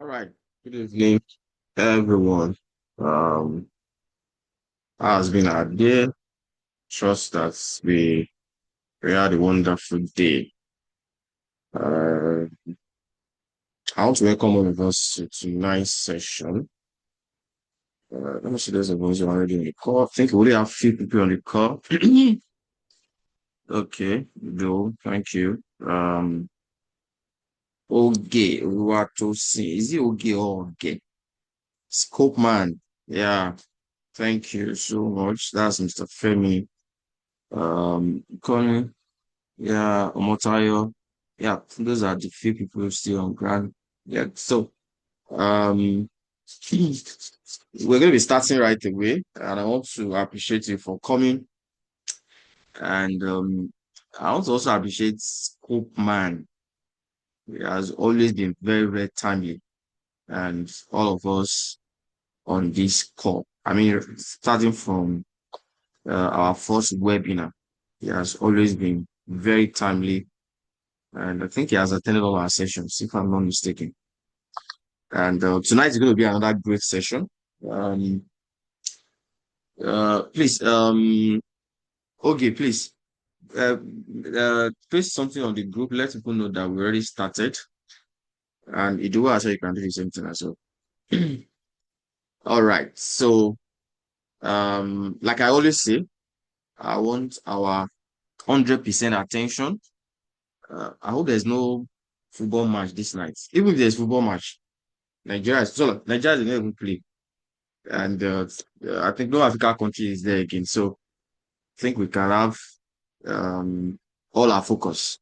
All right. Good evening, everyone. Um, has been our day. Trust that we had a wonderful day. Uh, I want to welcome all of us to tonight's session. Let me see. There's a voice already on the call. I think we only have a few people on the call. Okay, do thank you. Oge, what to see? Is it Oge or Oge? Scope man. Yeah, thank you so much. That's Mr. Femi. Colin. Yeah, Omotayo. Yeah, those are the few people still on ground. Yeah, so um we're gonna be starting right away, and I want to appreciate you for coming. And I want to also appreciate Scope Man. He has always been very, very timely, and all of us on this call. I mean, starting from our first webinar, he has always been very timely, and I think he has attended all our sessions, if I'm not mistaken. And tonight is going to be another great session. Um, please, okay, please, paste something on the group. Let people know that we already started. And Iduwa, so you can do the same thing as well. All right. So, like I always say, I want our 100% attention. I hope there's no football match this night. Even if there's football match, Nigeria is not even play. And I think no African country is there again. So think we can have um, all our focus,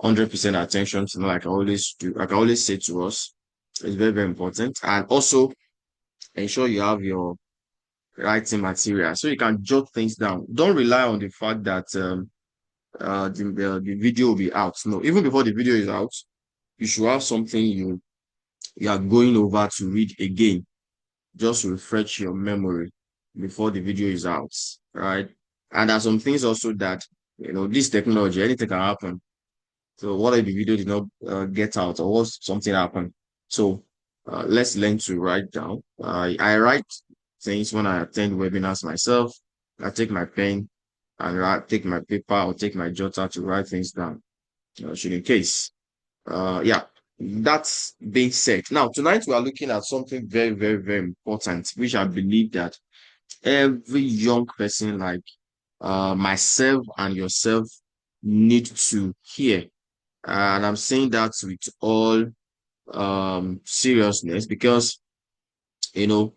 100% attention. So like I always do, like I always say to us, it's very, very important. And also ensure you have your writing material so you can jot things down. Don't rely on the fact that the video will be out. No, even before the video is out, you should have something you are going over to read again, just to refresh your memory before the video is out, right? And there are some things also that, this technology, anything can happen. So what if the video did not get out or what something happened? So let's learn to write down. I write things when I attend webinars myself. I take my pen and take my paper or take my jotter to write things down, should in case. Yeah, that's being said. Now, tonight we are looking at something very, very, very important, which I believe that every young person like myself and yourself need to hear. And I'm saying that with all seriousness because, you know,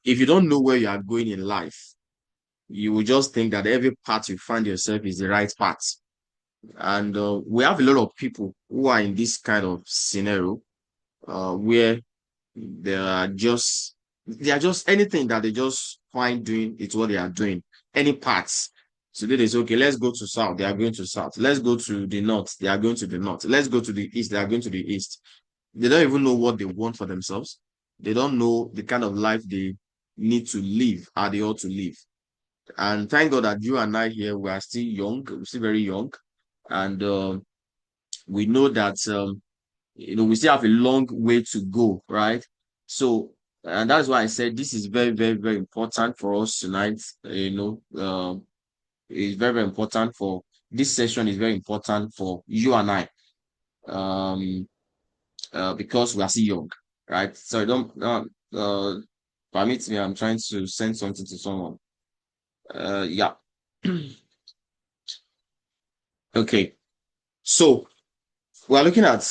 if you don't know where you are going in life, you will just think that every path you find yourself is the right path. And we have a lot of people who are in this kind of scenario where they are just anything that they just find doing, it's what they are doing. Any parts. So they say, okay, let's go to south, they are going to south. Let's go to the north, they are going to the north. Let's go to the east, they are going to the east. They don't even know what they want for themselves. They don't know the kind of life they need to live, how they ought to live. And thank God that you and I here, we are still young, we're still very young. And we know that we still have a long way to go, right? So, and that's why I said this is very, very, very important for us tonight. It's very, very important for this session. Is very important for you and I, um, because we are still young, right? So don't permit me. I'm trying to send something to someone. Yeah. Okay. So we are looking at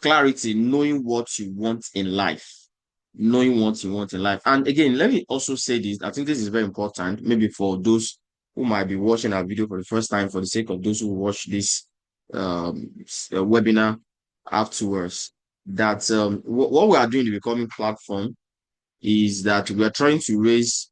clarity, knowing what you want in life, knowing what you want in life. And again, let me also say this. I think this is very important, maybe for those who might be watching our video for the first time, for the sake of those who watch this webinar afterwards, that what we are doing in the Becoming platform is that we are trying to raise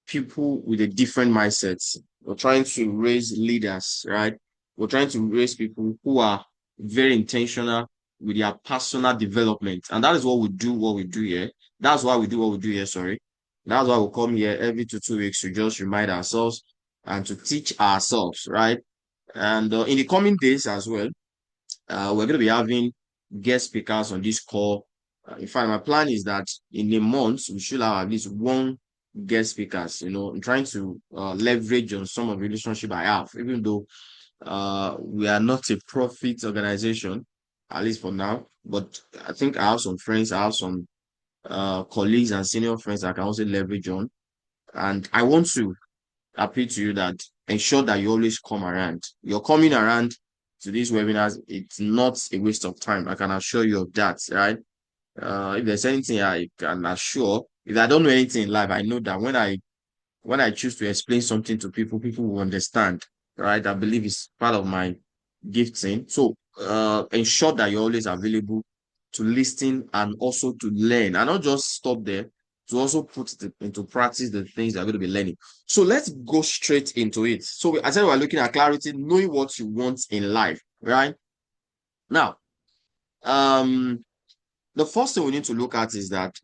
people with a different mindset. We're trying to raise leaders, right? We're trying to raise people who are very intentional with their personal development. And that is what we do here. That's why we do what we do here, sorry. That's why we come here every 2 weeks to just remind ourselves and to teach ourselves, right? And in the coming days as well, we're going to be having guest speakers on this call In fact, my plan is that in a month we should have at least one guest speakers. I'm trying to leverage on some of the relationship I have, even though we are not a profit organization, at least for now. But I think I have some friends, I have some colleagues and senior friends I can also leverage on. And I want to appeal to you that ensure that you always come around. You're coming around to these webinars, it's not a waste of time. I can assure you of that, right? If there's anything I can assure, if I don't know anything in life, I know that when I choose to explain something to people, people will understand, right? I believe it's part of my gifting. So ensure that you're always available to listen and also to learn, and not just stop there, to also put into practice the things you're going to be learning. So let's go straight into it. So I said we're looking at clarity, knowing what you want in life, right? Now, um, the first thing we need to look at is that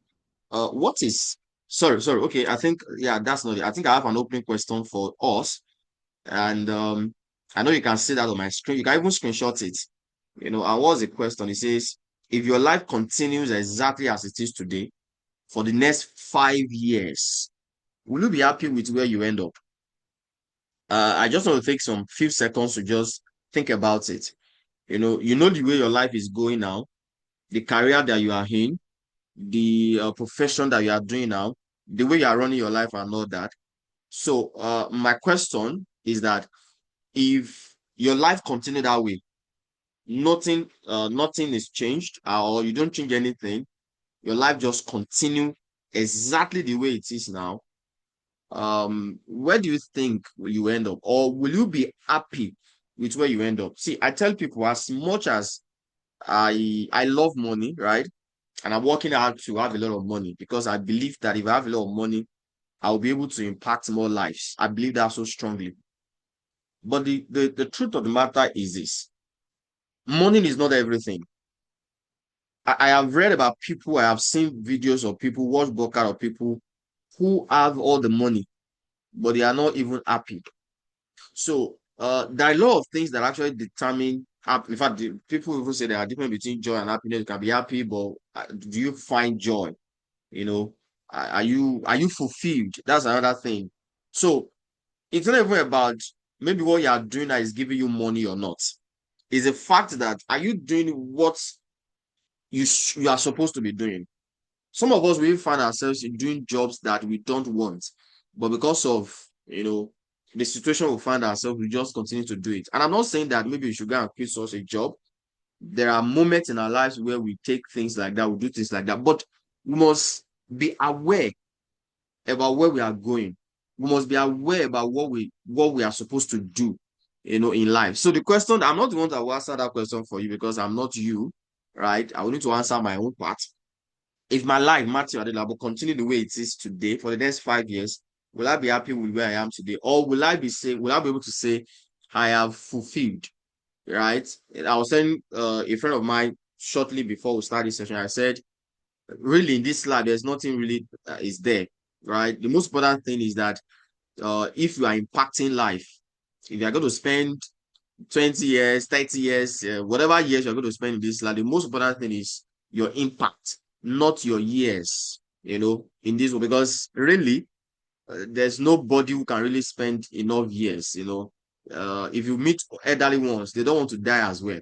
what is sorry, okay, I think yeah, that's not it. I think I have an opening question for us, and I know you can see that on my screen. You can even screenshot it. And what's the question? It says, if your life continues exactly as it is today for the next 5 years, will you be happy with where you end up? I just want to take some few seconds to just think about it. You know the way your life is going now, the career that you are in, the profession that you are doing now, the way you are running your life and all that. So my question is that if your life continue that way, nothing is changed, or you don't change anything, your life just continue exactly the way it is now, where do you think will you end up? Or will you be happy with where you end up? See, I tell people, as much as I love money, right? And I'm working hard to have a lot of money, because I believe that if I have a lot of money, I'll be able to impact more lives. I believe that so strongly. But the truth of the matter is this: money is not everything. I have read about people, I have seen videos of people, watch workout of people who have all the money, but they are not even happy. So there are a lot of things that actually determine happy. In fact, people even say there are difference between joy and happiness. You can be happy, but do you find joy? You know, are you fulfilled? That's another thing. So it's not even about maybe what you are doing that is giving you money or not. It's a fact that, are you doing what you are supposed to be doing? Some of us will find ourselves in doing jobs that we don't want, but because of the situation we find ourselves, we just continue to do it. And I'm not saying that maybe you should go and quit such a job. There are moments in our lives where we take things like that, we do things like that, but we must be aware about where we are going. We must be aware about what we are supposed to do, in life. So the question, I'm not the one that will answer that question for you, because I'm not you, right? I will need to answer my own part. If my life, Matthew Adelabu, continue the way it is today for the next 5 years, will I be happy with where I am today? Or will I be able to say I have fulfilled, right? I was saying a friend of mine shortly before we start this session, I said, really in this life, there's nothing really is there, right? The most important thing is that if you are impacting life, if you are going to spend 20 years, 30 years, whatever years you're going to spend in this life, the most important thing is your impact, not your years, in this way. Because really, there's nobody who can really spend enough years, if you meet elderly ones, they don't want to die as well,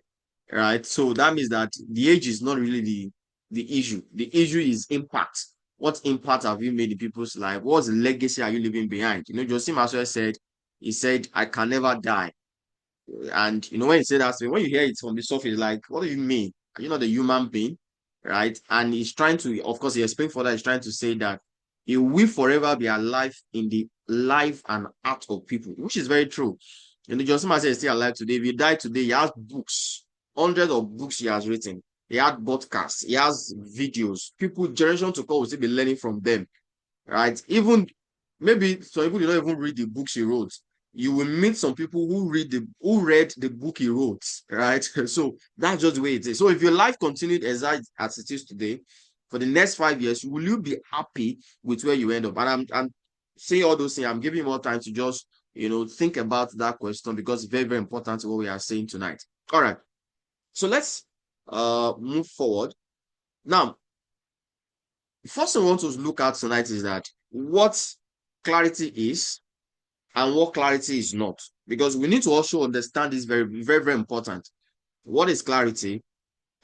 right? So that means that the age is not really the issue. The issue is impact. What impact have you made in people's life? What legacy are you leaving behind? Josim Maswell said, he said, I can never die. And when you say that, when you hear it from the surface, like, what do you mean? Are you not a human being? Right? And he's trying to, of course, he explained further, he's trying to say that he will forever be alive in the life and art of people, which is very true. Johnson Martin is still alive today. If he died today, he has books, hundreds of books he has written. He had podcasts, he has videos. People, generation to come, will still be learning from them, right? Even maybe some people, don't even read the books he wrote. You will meet some people who read the book he wrote, right? So that's just the way it is. So if your life continued as it is today for the next 5 years, will you be happy with where you end up? And I'm saying all those things. I'm giving you more time to just think about that question, because it's very, very important to what we are saying tonight. All right. So let's move forward now. First thing I want to look at tonight is that what clarity is and what clarity is not. Because we need to also understand this very, very, very important. What is clarity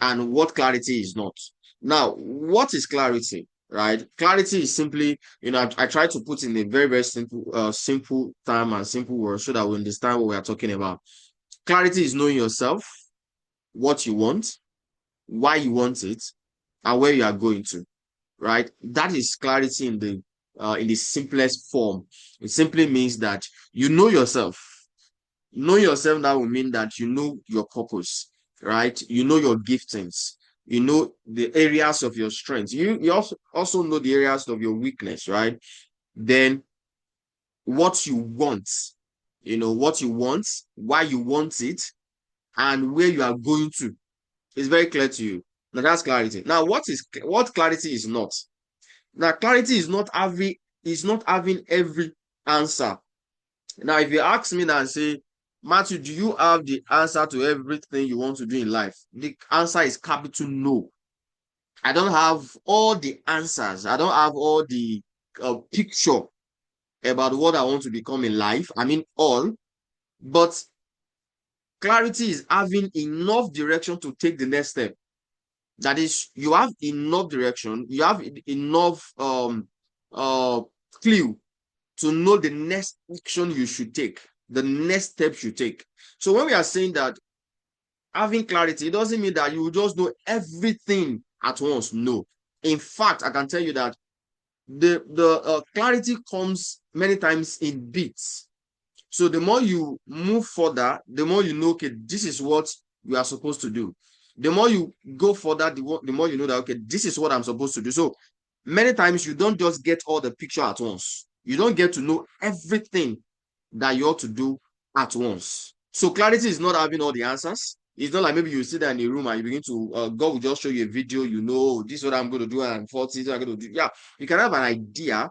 and what clarity is not? Now, what is clarity? Right? Clarity is simply, I try to put in a very, very simple term and simple word so that we understand what we are talking about. Clarity is knowing yourself, what you want, why you want it, and where you are going to. Right? That is clarity in the simplest form. It simply means that you know yourself. Know yourself, that will mean that you know your purpose, right? You know your giftings, you know the areas of your strength. You also know the areas of your weakness, right? Then what you want, what you want, why you want it, and where you are going to is very clear to you. Now that's clarity. Now, what clarity is not? Now, clarity is not having every answer. Now, if you ask me now and say, Matthew, do you have the answer to everything you want to do in life? The answer is capital no. I don't have all the answers. I don't have all the picture about what I want to become in life. I mean, all. But clarity is having enough direction to take the next step. That is, you have enough direction, you have enough uh clue to know the next action you should take, the next step you take. So when we are saying that having clarity, it doesn't mean that you will just know everything at once. No. In fact, I can tell you that the clarity comes many times in bits. So the more you move further, the more you know, okay, this is what you are supposed to do. The more you go further, the more you know that, okay, this is what I'm supposed to do. So many times you don't just get all the picture at once. You don't get to know everything that you ought to do at once. So clarity is not having all the answers. It's not like maybe you sit there in a room and you begin to, God will just show you a video, this is what I'm going to do, and 40 is what I'm going to do. Yeah, you can have an idea,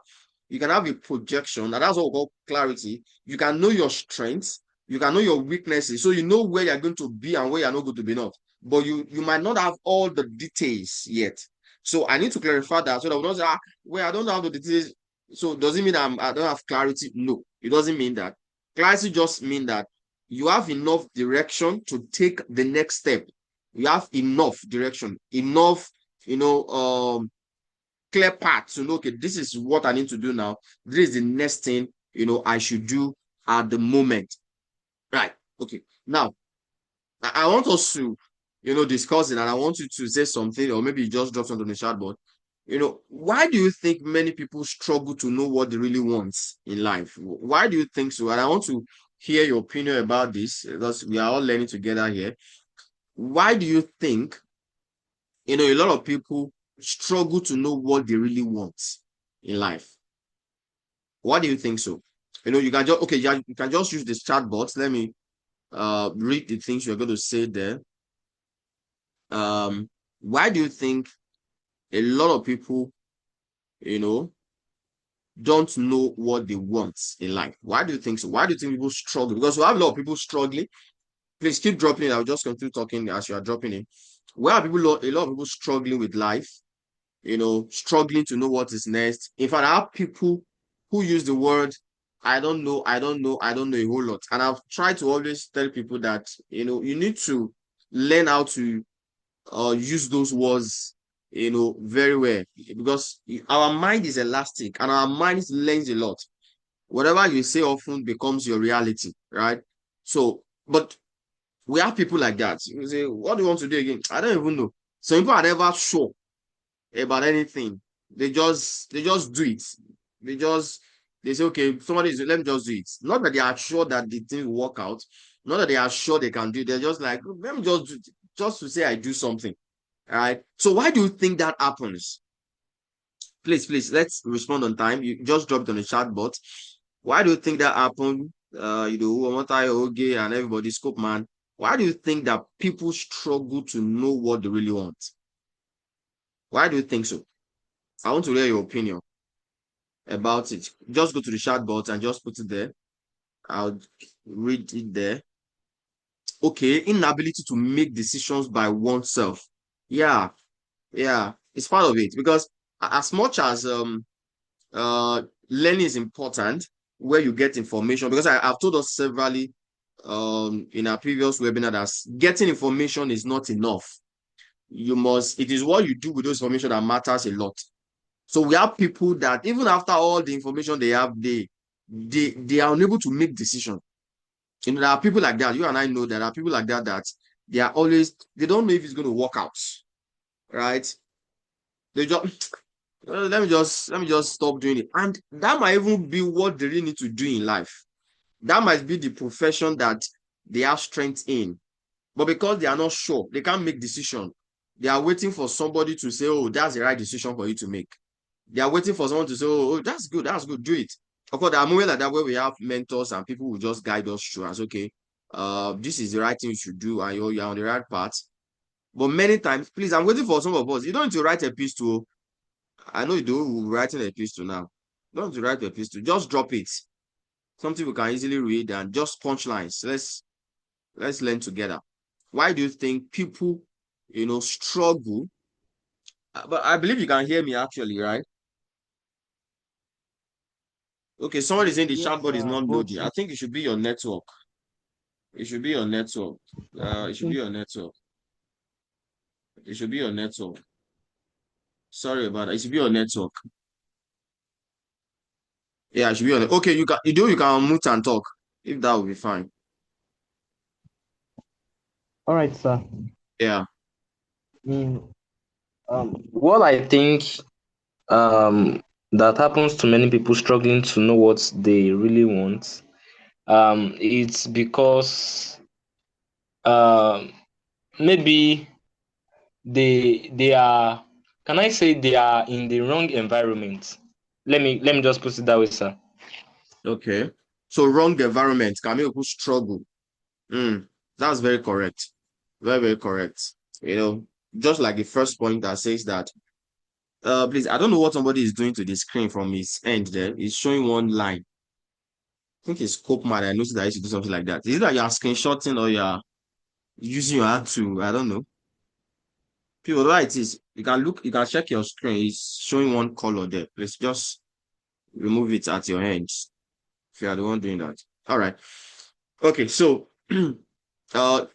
you can have a projection, and that's what we call clarity. You can know your strengths, you can know your weaknesses, so you know where you're going to be and where you're not going to be not. But you might not have all the details yet. So I need to clarify that so that we don't say, well, I don't have the details. So does it mean I don't have clarity? No, it doesn't mean that. Clarity just means that you have enough direction to take the next step. You have enough direction, enough, clear path to know, okay, this is what I need to do now. This is the next thing, I should do at the moment. Right. Okay. Now, I want us to, discuss it, and I want you to say something, or maybe you just drop something on the chat board. Why do you think many people struggle to know what they really want in life? Why do you think so? And I want to hear your opinion about this because we are all learning together here. Why do you think, a lot of people struggle to know what they really want in life? Why do you think so? You can just, okay, yeah, you can just use this chat box. Let me read the things you're going to say there. Um, why do you think a lot of people, you know, don't know what they want in life? Why do you think so? Why do you think people struggle? Because we have a lot of people struggling. Please keep dropping it. I'll just continue talking as you are dropping it. Where are people, a lot of people struggling with life, struggling to know what is next. In fact, I have people who use the word, I don't know, I don't know, I don't know a whole lot. And I've tried to always tell people that, you need to learn how to use those words, very well, because our mind is elastic and our mind learns a lot. Whatever you say often becomes your reality, right? So, but we have people like that. You say, what do you want to do again? I don't even know. Some people are never sure about anything. They just do it. They say, okay, somebody is, let me just do it. Not that they are sure that the thing will work out, not that they are sure they can do it. They're just like, let me just do it, just to say I do something. All right. So why do you think that happens? Please, let's respond on time. You just dropped on the chat bot. Why do you think that happened? Omotai, Oge, and everybody, Scope Man. Why do you think that people struggle to know what they really want? Why do you think so? I want to hear your opinion about it. Just go to the chat box and just put it there. I'll read it there. Okay, inability to make decisions by oneself. Yeah, yeah, it's part of it because as much as learning is important, where you get information, because I've told us severally in our previous webinar that getting information is not enough. It is what you do with those information that matters a lot. So we have people that even after all the information they have, they are unable to make decisions. You know, there are people like that. You and I know there are people like that that they don't know if it's going to work out, right? They just let me just stop doing it. And that might even be what they really need to do in life. That might be the profession that they have strength in. But because they are not sure, they can't make decision. They are waiting for somebody to say, oh, that's the right decision for you to make. They are waiting for someone to say, oh, that's good, do it. Of course, there are moments like that where we have mentors and people will just guide us through as, okay, this is the right thing you should do and you're on the right path. But many times, please, I'm waiting for some of us. You don't need to write a piece to, I know you do, we're writing a piece to now. You don't need to write a piece to, just drop it. Something we can easily read and just punchlines. Let's learn together. Why do you think people, struggle? But I believe you can hear me actually, right? Okay, someone is saying the Yes, chatbot is not but loading. I think it should be your network. It should be your network. I It should be think your network. It should be your network. Sorry about that. It should be your network. Yeah, it should be your Okay, you can mute and talk. If that will be fine. all right, sir. Yeah. Mm, what I think that happens to many people struggling to know what they really want, it's because um maybe they are, can I say they are in the wrong environment. Let me just put it that way, sir. Okay. So wrong environment can make people struggle. Mm, that's very correct. Very, very correct. You know, just like the first point that says that, please, I don't know what somebody is doing to the screen from his end there. It's showing one line. I think it's Cope Mad. I noticed that I used to do something like that. Is it that you're screenshotting or you're using your hand to, I don't know. People, whatever it is, you can check your screen. It's showing one color there. Let's just remove it at your hands if you are the one doing that. All right. Okay, so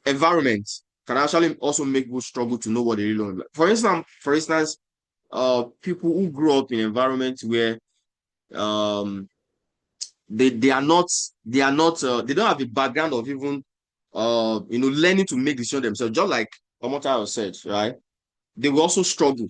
environment can actually also make people struggle to know what they really want. For instance, people who grow up in environments where um they don't have a background of even learning to make decisions themselves, just like Omota said, right? They will also struggle,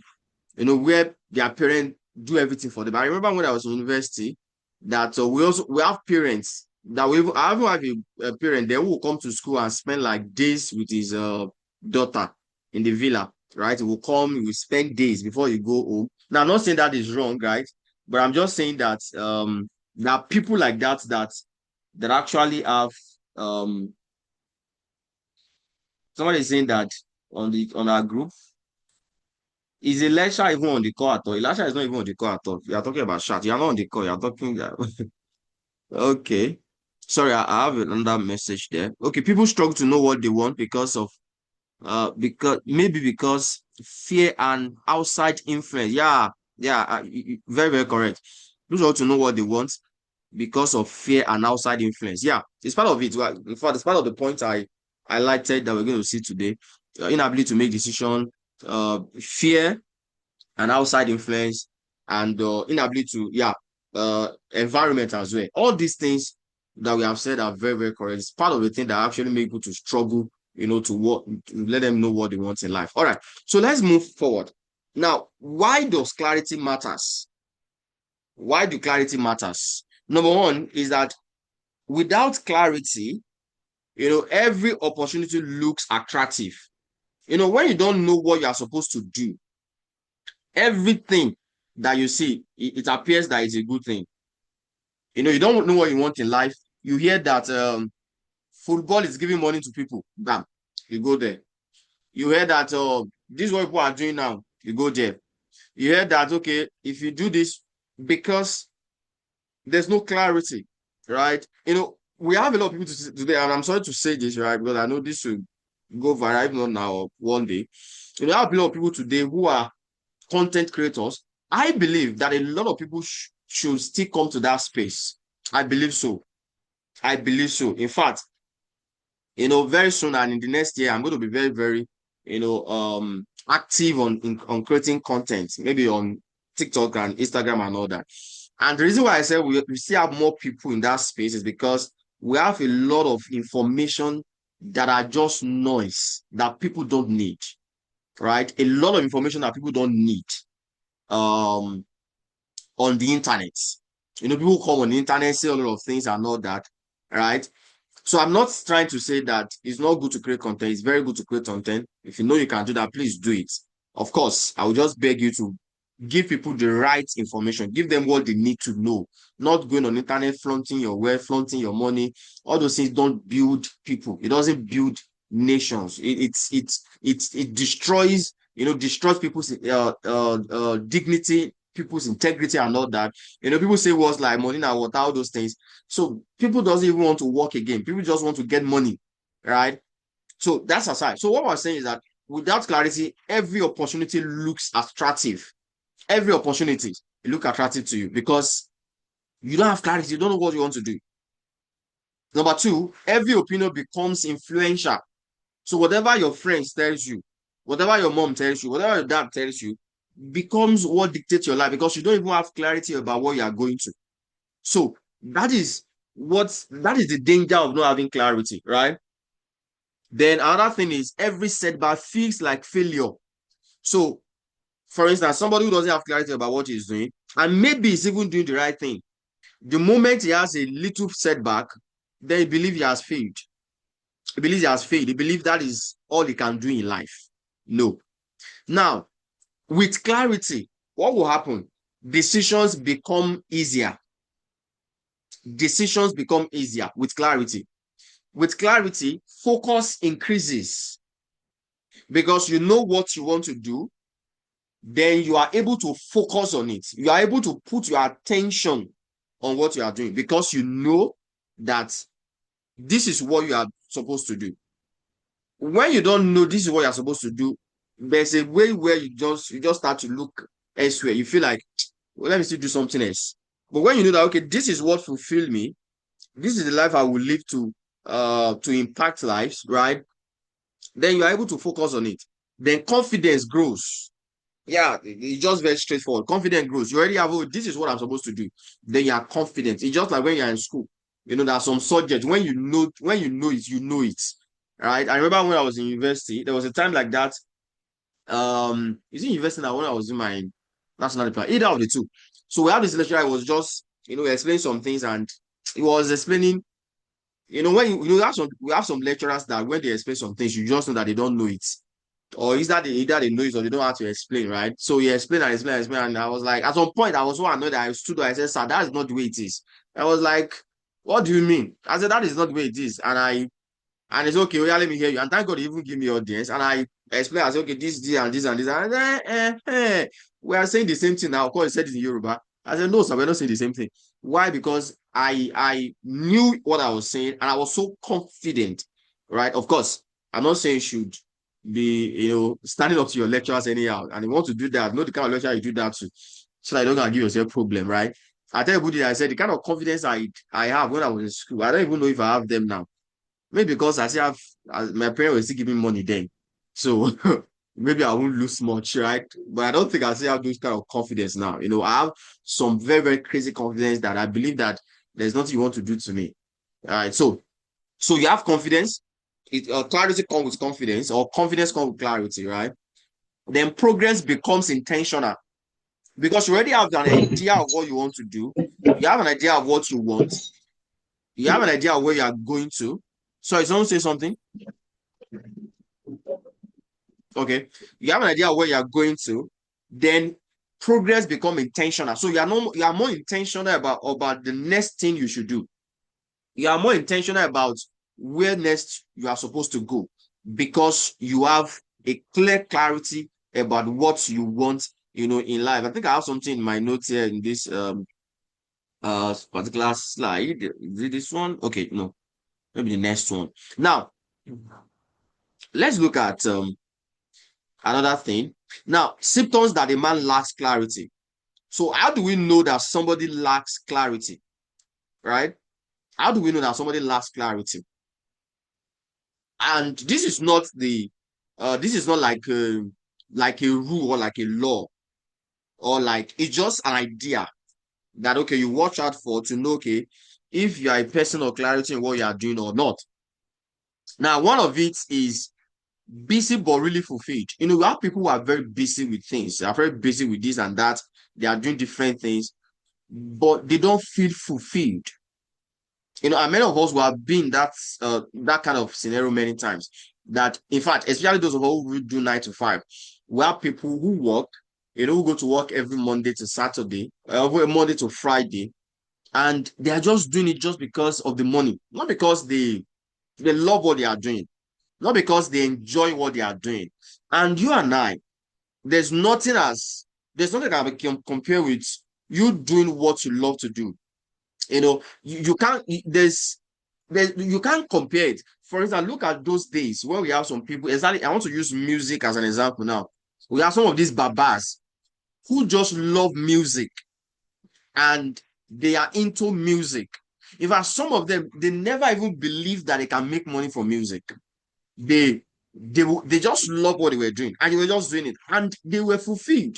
where their parents do everything for them. I remember when I was in university that we have parents that I even have a parent there who will come to school and spend like days with his daughter in the villa, right? He will come, he will spend days before he go home. Now, I'm not saying that is wrong, right? But I'm just saying that there are people like that actually have somebody is saying that on our group. Is Elisha even on the call at all? Elisha is not even on the call at all. You are talking about chat. You are not on the call. You are talking. Okay. Sorry, I have another message there. Okay, people struggle to know what they want because fear and outside influence. Yeah, yeah, very, very correct. People struggle to know what they want because of fear and outside influence. Yeah, it's part of it. Well, in fact, it's part of the point I highlighted that we're going to see today. Inability to make decision, fear and outside influence, and inability to environment as well. All these things that we have said are very, very correct. It's part of the thing that actually make people to struggle, to let them know what they want in life. All right, so let's move forward. Now, why does clarity matters? Why do clarity matters? Number one is that without clarity, every opportunity looks attractive. When you don't know what you are supposed to do, everything that you see, it appears that it's a good thing. You don't know what you want in life. You hear that football is giving money to people. Bam, you go there. You hear that this is what people are doing now. You go there. You hear that, okay, if you do this, because there's no clarity, right? We have a lot of people today, and I'm sorry to say this, right? Because I know this will go viral, if not now, one day. I have a lot of people today who are content creators, I believe that a lot of people should still come to that space. I believe so. I believe so. In fact, very soon and in the next year, I'm going to be very, very, active on creating content, maybe on TikTok and Instagram and all that. And the reason why I said we still have more people in that space is because we have a lot of information that are just noise that people don't need, right? A lot of information that people don't need um on the internet. People come on the internet, say a lot of things and all that, right? So I'm not trying to say that it's not good to create content. It's very good to create content. If you know you can do that, please do it. Of course, I will just beg you to give people the right information. Give them what they need to know. Not going on the internet, flaunting your wealth, flaunting your money. All those things don't build people. It doesn't build nations. It destroys, destroys people's dignity, people's integrity and all that. People say words like money and water, all those things. So people doesn't even want to work again. People just want to get money, right? So that's aside. So what we're saying is that without clarity, every opportunity looks attractive. Every opportunity it look attractive to you because you don't have clarity. You don't know what you want to do. Number two, every opinion becomes influential. So whatever your friends tells you, whatever your mom tells you, whatever your dad tells you, becomes what dictates your life because you don't even have clarity about what you are going to. So that is the danger of not having clarity, right? Then another thing is every setback feels like failure. So, for instance, somebody who doesn't have clarity about what he's doing, and maybe he's even doing the right thing, the moment he has a little setback, then he believes he has failed. He believes he has failed. He believes that is all he can do in life. No. Now, with clarity, what will happen? Decisions become easier. Decisions become easier with clarity. With clarity, focus increases because you know what you want to do, then you are able to focus on it. You are able to put your attention on what you are doing because you know that this is what you are supposed to do. When you don't know this is what you're supposed to do, there's a way where you just start to look elsewhere. You feel like, well, let me still do something else. But when you know that, okay, this is what fulfill me, this is the life I will live to impact lives, right? Then you are able to focus on it. Then confidence grows. Yeah, it's just very straightforward. Confidence grows. You already have, oh, this is what I'm supposed to do. Then you are confident. It's just like when you're in school. There are some subjects when you know it, you know it. Right. I remember when I was in university, there was a time like that. Is it university now when I was in my national diploma? Either of the two. So we had this lecturer, I was just, explaining some things and he was explaining, when we have some lecturers that when they explain some things, you just know that they don't know it. Or is that either they know it or they don't have to explain, right? So he explained and explained and explained. And I was like, at some point, I was so annoyed that I stood there. I said, sir, that is not the way it is. I was like, what do you mean? I said, that is not the way it is. And it's okay, oh, yeah, let me hear you. And thank God he even give me audience. And I explained, I said, okay, this and this and this. And we are saying the same thing now. Of course, he said it in Yoruba. I said, no, sir, we're not saying the same thing. Why? Because I knew what I was saying and I was so confident, right? Of course, I'm not saying you should be, standing up to your lecturers anyhow. And you want to do that, know the kind of lecturer you do that to, so that you don't give yourself problem, right? I tell you, I said the kind of confidence I have when I was in school, I don't even know if I have them now. Maybe because I still have my parents were still giving money then. So maybe I won't lose much, right? But I don't think I still have those kind of confidence now. I have some very, very crazy confidence that I believe that there's nothing you want to do to me. All right. So you have confidence. Clarity comes with confidence, or confidence comes with clarity, right? Then progress becomes intentional because you already have an idea of what you want to do. You have an idea of what you want. You have an idea of where you are going to. Sorry, someone say something. Okay, you have an idea of where you are going to. Then progress become intentional. So you are more intentional about the next thing you should do. You are more intentional about where next you are supposed to go because you have a clear clarity about what you want, in life. I think I have something in my notes here in this particular slide. Is it this one? Okay, no, maybe the next one. Now, let's look at another thing. Now, symptoms that a man lacks clarity. So how do we know that somebody lacks clarity, right? How do we know that somebody lacks clarity? And this is not like a rule or like a law, or like it's just an idea that okay, you watch out for to know okay if you are a person of clarity in what you are doing or not. Now, one of it is busy but really fulfilled. We have people who are very busy with things, they are very busy with this and that, they are doing different things, but they don't feel fulfilled. And many of us who have been that kind of scenario many times. That in fact, especially those of us who do 9 to 5, we have people who work, who go to work every Monday to Saturday, every Monday to Friday, and they are just doing it just because of the money, not because they love what they are doing, not because they enjoy what they are doing. And you and I, there's nothing as there's nothing that can compare with you doing what you love to do. You can't you can't compare it. For instance, look at those days where we have some people. Exactly, I want to use music as an example now. We have some of these babas who just love music, and they are into music. In fact, some of them, they never even believe that they can make money from music. They just love what they were doing, and they were just doing it, and they were fulfilled,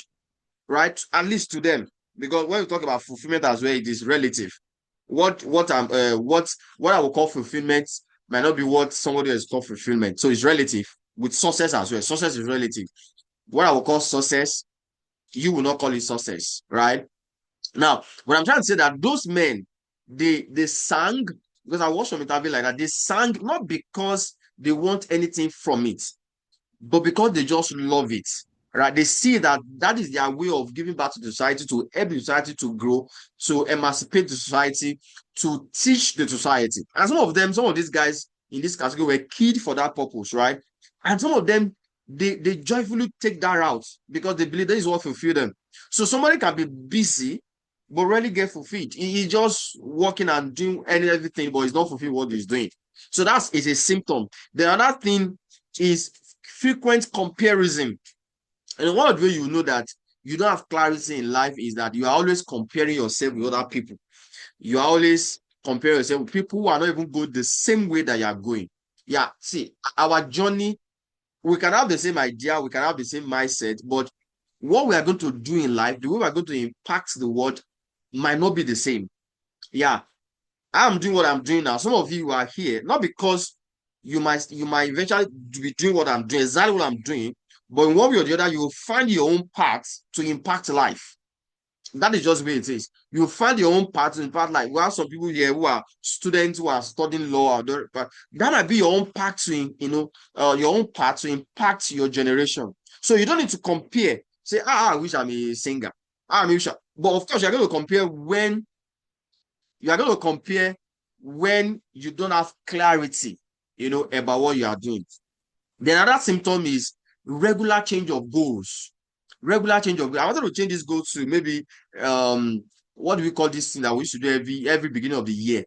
right? At least to them, because when we talk about fulfillment as well, it is relative. What I would call fulfillment might not be what somebody else call fulfillment, so it's relative. With success as well, success is relative. What I would call success, you will not call it success, right? Now, what I'm trying to say that those men, they sang, because I watched some interview like that. They sang not because they want anything from it, but because they just love it, right? They see that that is their way of giving back to the society, to help the society to grow, to emancipate the society, to teach the society. And some of these guys in this category were killed for that purpose, right? And some of them, they joyfully take that route because they believe that is what fulfill them. So somebody can be busy but rarely get fulfilled. He's just working and doing everything, but he's not fulfilled what he's doing. So that is a symptom. The other thing is frequent comparison. And one of the way you know that you don't have clarity in life is that you are always comparing yourself with other people. You are always comparing yourself with people who are not even going the same way that you are going. Yeah, see, our journey, we can have the same idea, we can have the same mindset, but what we are going to do in life, the way we are going to impact the world might not be the same. Yeah, I'm doing what I'm doing now. Some of you are here not because you might eventually be doing what I'm doing, exactly what I'm doing, but in one way or the other, you will find your own path to impact life. That is just the way it is. You find your own path to impact life. We have some people here who are students who are studying law, but that might be your own path to your own path to impact your generation. So you don't need to compare. Say, I wish I'm a singer. I wish, but of course, you're going to compare when you are going to compare when you don't have clarity, about what you are doing. Then another symptom is regular change of goals. Regular change of goals. I wanted to change this goal to maybe what do we call this thing that we used to do every beginning of the year?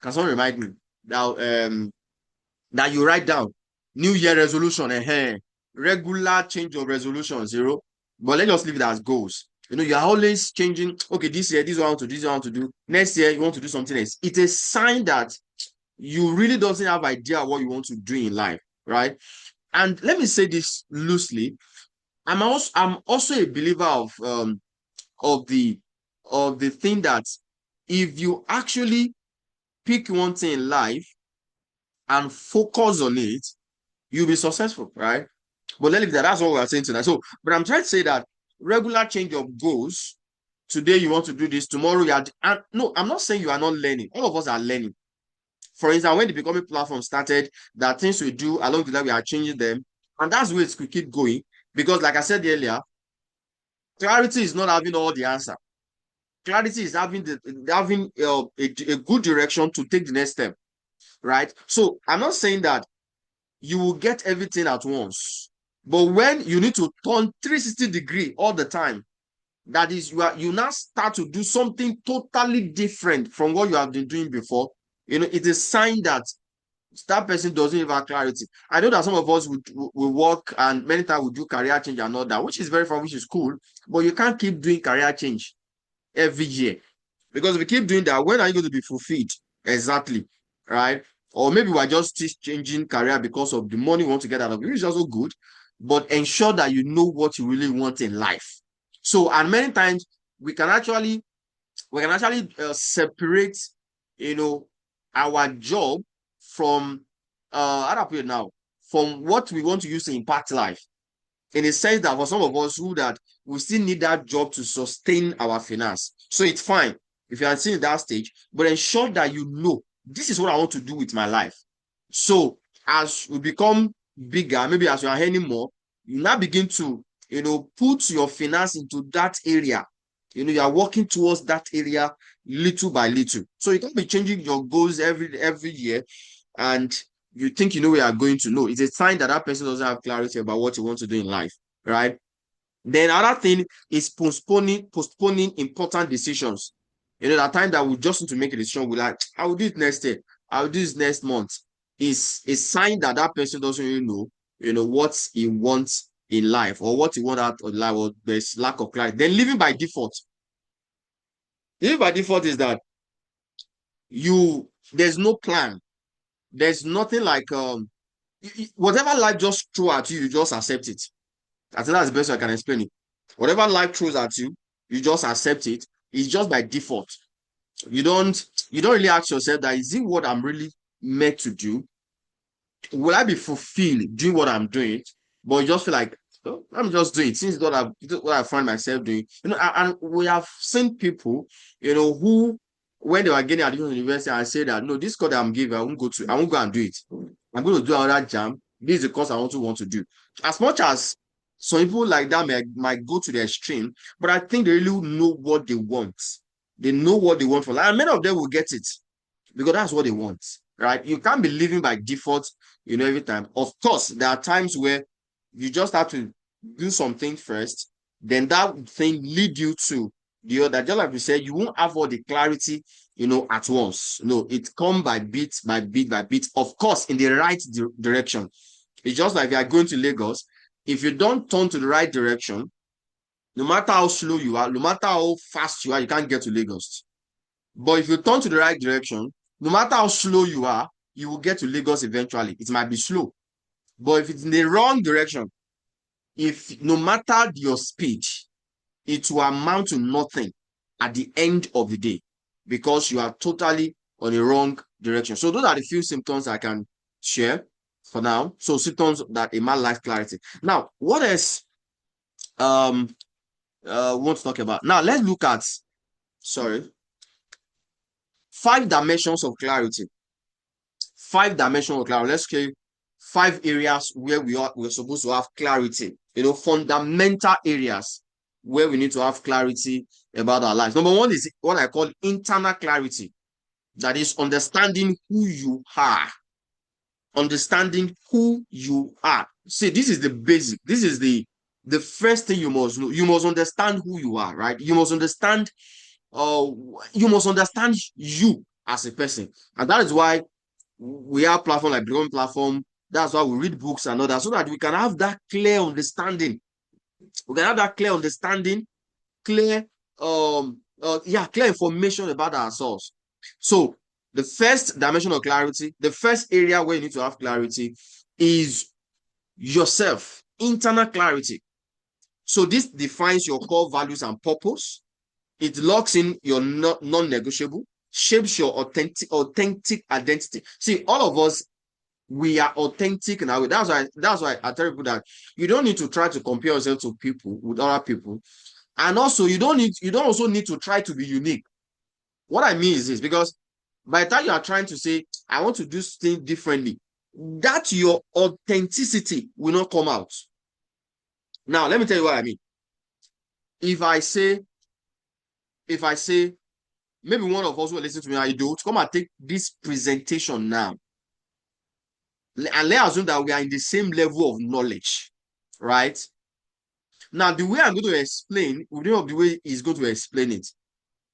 Can someone remind me? Now that you write down New Year resolution, regular change of resolutions, but let's just leave it as goals. You are always changing. Okay, this year, this is what I want to do, this is what I want to do. Next year, you want to do something else. It's a sign that you really doesn't have idea what you want to do in life, right? And let me say this loosely. I'm also a believer of the thing that if you actually pick one thing in life and focus on it, you'll be successful, right? But let me that's what we are saying tonight. So, but I'm trying to say that regular change of goals. Today you want to do this, tomorrow you are. And no, I'm not saying you are not learning. All of us are learning. For instance, when the becoming platform started, there are things we do along the line, we are changing them. And that's where we keep going. Because, like I said earlier, clarity is not having all the answer. Clarity is having a good direction to take the next step, right? So I'm not saying that you will get everything at once, but when you need to turn 360-degree all the time, that is, you now start to do something totally different from what you have been doing before. It's a sign that that person doesn't have clarity. I know that some of us will work and many times we do career change and all that, which is very fun, which is cool, but you can't keep doing career change. every year. Because if we keep doing that, when are you going to be fulfilled? Exactly. Right? Or maybe we're just changing career because of the money we want to get out of it, which is also good. But ensure that you know what you really want in life. So, and many times we can actually separate, you know, our job from how do I put it now? From what we want to use to impact life. In a sense that for some of us who that we still need that job to sustain our finance. So it's fine if you are still in that stage, but ensure that you know this is what I want to do with my life. So as we become bigger, maybe as you are earning more, you now begin to, put your finance into that area. You are working towards that area little by little. So you can't be changing your goals every year, and you think you know where you are going to know. It's a sign that that person doesn't have clarity about what he wants to do in life, right? Then another thing is postponing important decisions. That time that we just need to make a decision, we like, I will do it next year, I will do this next month. Is a sign that that person doesn't really know, what he wants in life or what he wants out of life, or there's lack of clarity. Then living by default. Living by default is that there's no plan. There's nothing like whatever life just throw at you, you just accept it. I think that's the best way I can explain it. Whatever life throws at you, you just accept it. It's just by default. You don't really ask yourself that is it what I'm really meant to do? Will I be fulfilled doing what I'm doing? But you just feel like, oh, let me just do it since what I find myself doing. And we have seen people, who when they were getting admission to university and say that no, this course that I'm giving, I won't go and do it. I'm going to do another jam. This is the course I also want to do. As much as some people like that might go to the extreme, but I think they really know what they want. They know what they want for life. And many of them will get it because that's what they want, right? You can't be living by default, every time. Of course, there are times where you just have to do something first, then that thing lead you to the other. Just like we said, you won't have all the clarity, at once. No, it come by bit by bit by bit. Of course, in the right direction. It's just like if you are going to Lagos, if you don't turn to the right direction, no matter how slow you are, no matter how fast you are, you can't get to Lagos. But if you turn to the right direction, no matter how slow you are, you will get to Lagos eventually. It might be slow. But if it's in the wrong direction, if no matter your speed, it will amount to nothing at the end of the day because you are totally on the wrong direction. So those are the few symptoms I can share for now. So symptoms that a man lacks clarity. Now, what else we want to talk about? Now let's look at sorry 5 dimensions of clarity. 5 dimensions of clarity. Let's say 5 areas where we're supposed to have clarity. Fundamental areas where we need to have clarity about our lives. Number one is what I call internal clarity. That is understanding who you are. Understanding who you are. See, this is the basic. This is the first thing you must know. You must understand who you are, right? You must understand you as a person. And that is why we have platform like Becoming Platform. That's why we read books and all that, so that we can have that clear understanding. We can have that clear understanding, clear clear information about ourselves. So the first dimension of clarity, the first area where you need to have clarity is yourself, internal clarity. So this defines your core values and purpose. It locks in your non-negotiable, shapes your authentic identity. See, all of us, we are authentic now. That's why I tell people that you don't need to try to compare yourself to people with other people. And also you don't also need to try to be unique. What I mean is this, because by the time you are trying to say, I want to do things differently, that your authenticity will not come out. Now, let me tell you what I mean. If I say, maybe one of us will listen to me, I do, to come and take this presentation now. And let's assume that we are in the same level of knowledge, right? Now, the way I'm going to explain, within the way he's going to explain it,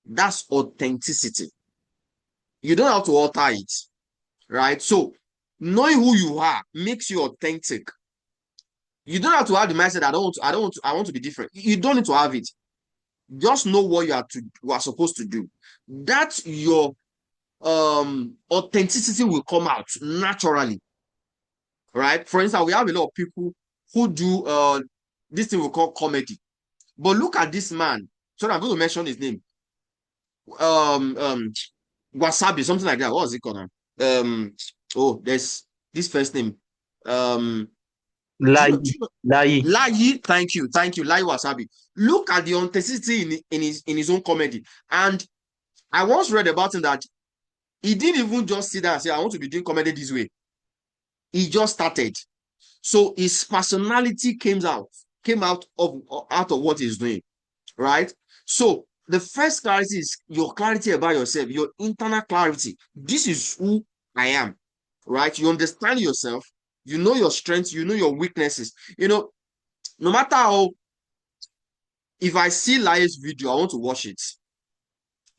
that's authenticity. You don't have to alter it, right? So, knowing who you are makes you authentic. You don't have to have the mindset, I want to be different. You don't need to have it. Just know what you are supposed to do. That your authenticity will come out naturally, right? For instance, we have a lot of people who do this thing we call comedy. But look at this man. So I'm going to mention his name. Um, um, Wasabi, something like that. What was it called now? Oh, there's this first name. Um, Lie, do you know lie. Lai? Thank you, Lai Wasabi. Look at the authenticity in his own comedy. And I once read about him that he didn't even just sit down and say, I want to be doing comedy this way. He just started. So his personality came out of what he's doing, right? So the first clarity is your clarity about yourself, your internal clarity. This is who I am, right? You understand yourself, you know your strengths, you know your weaknesses. No matter how, if I see Lai's video, I want to watch it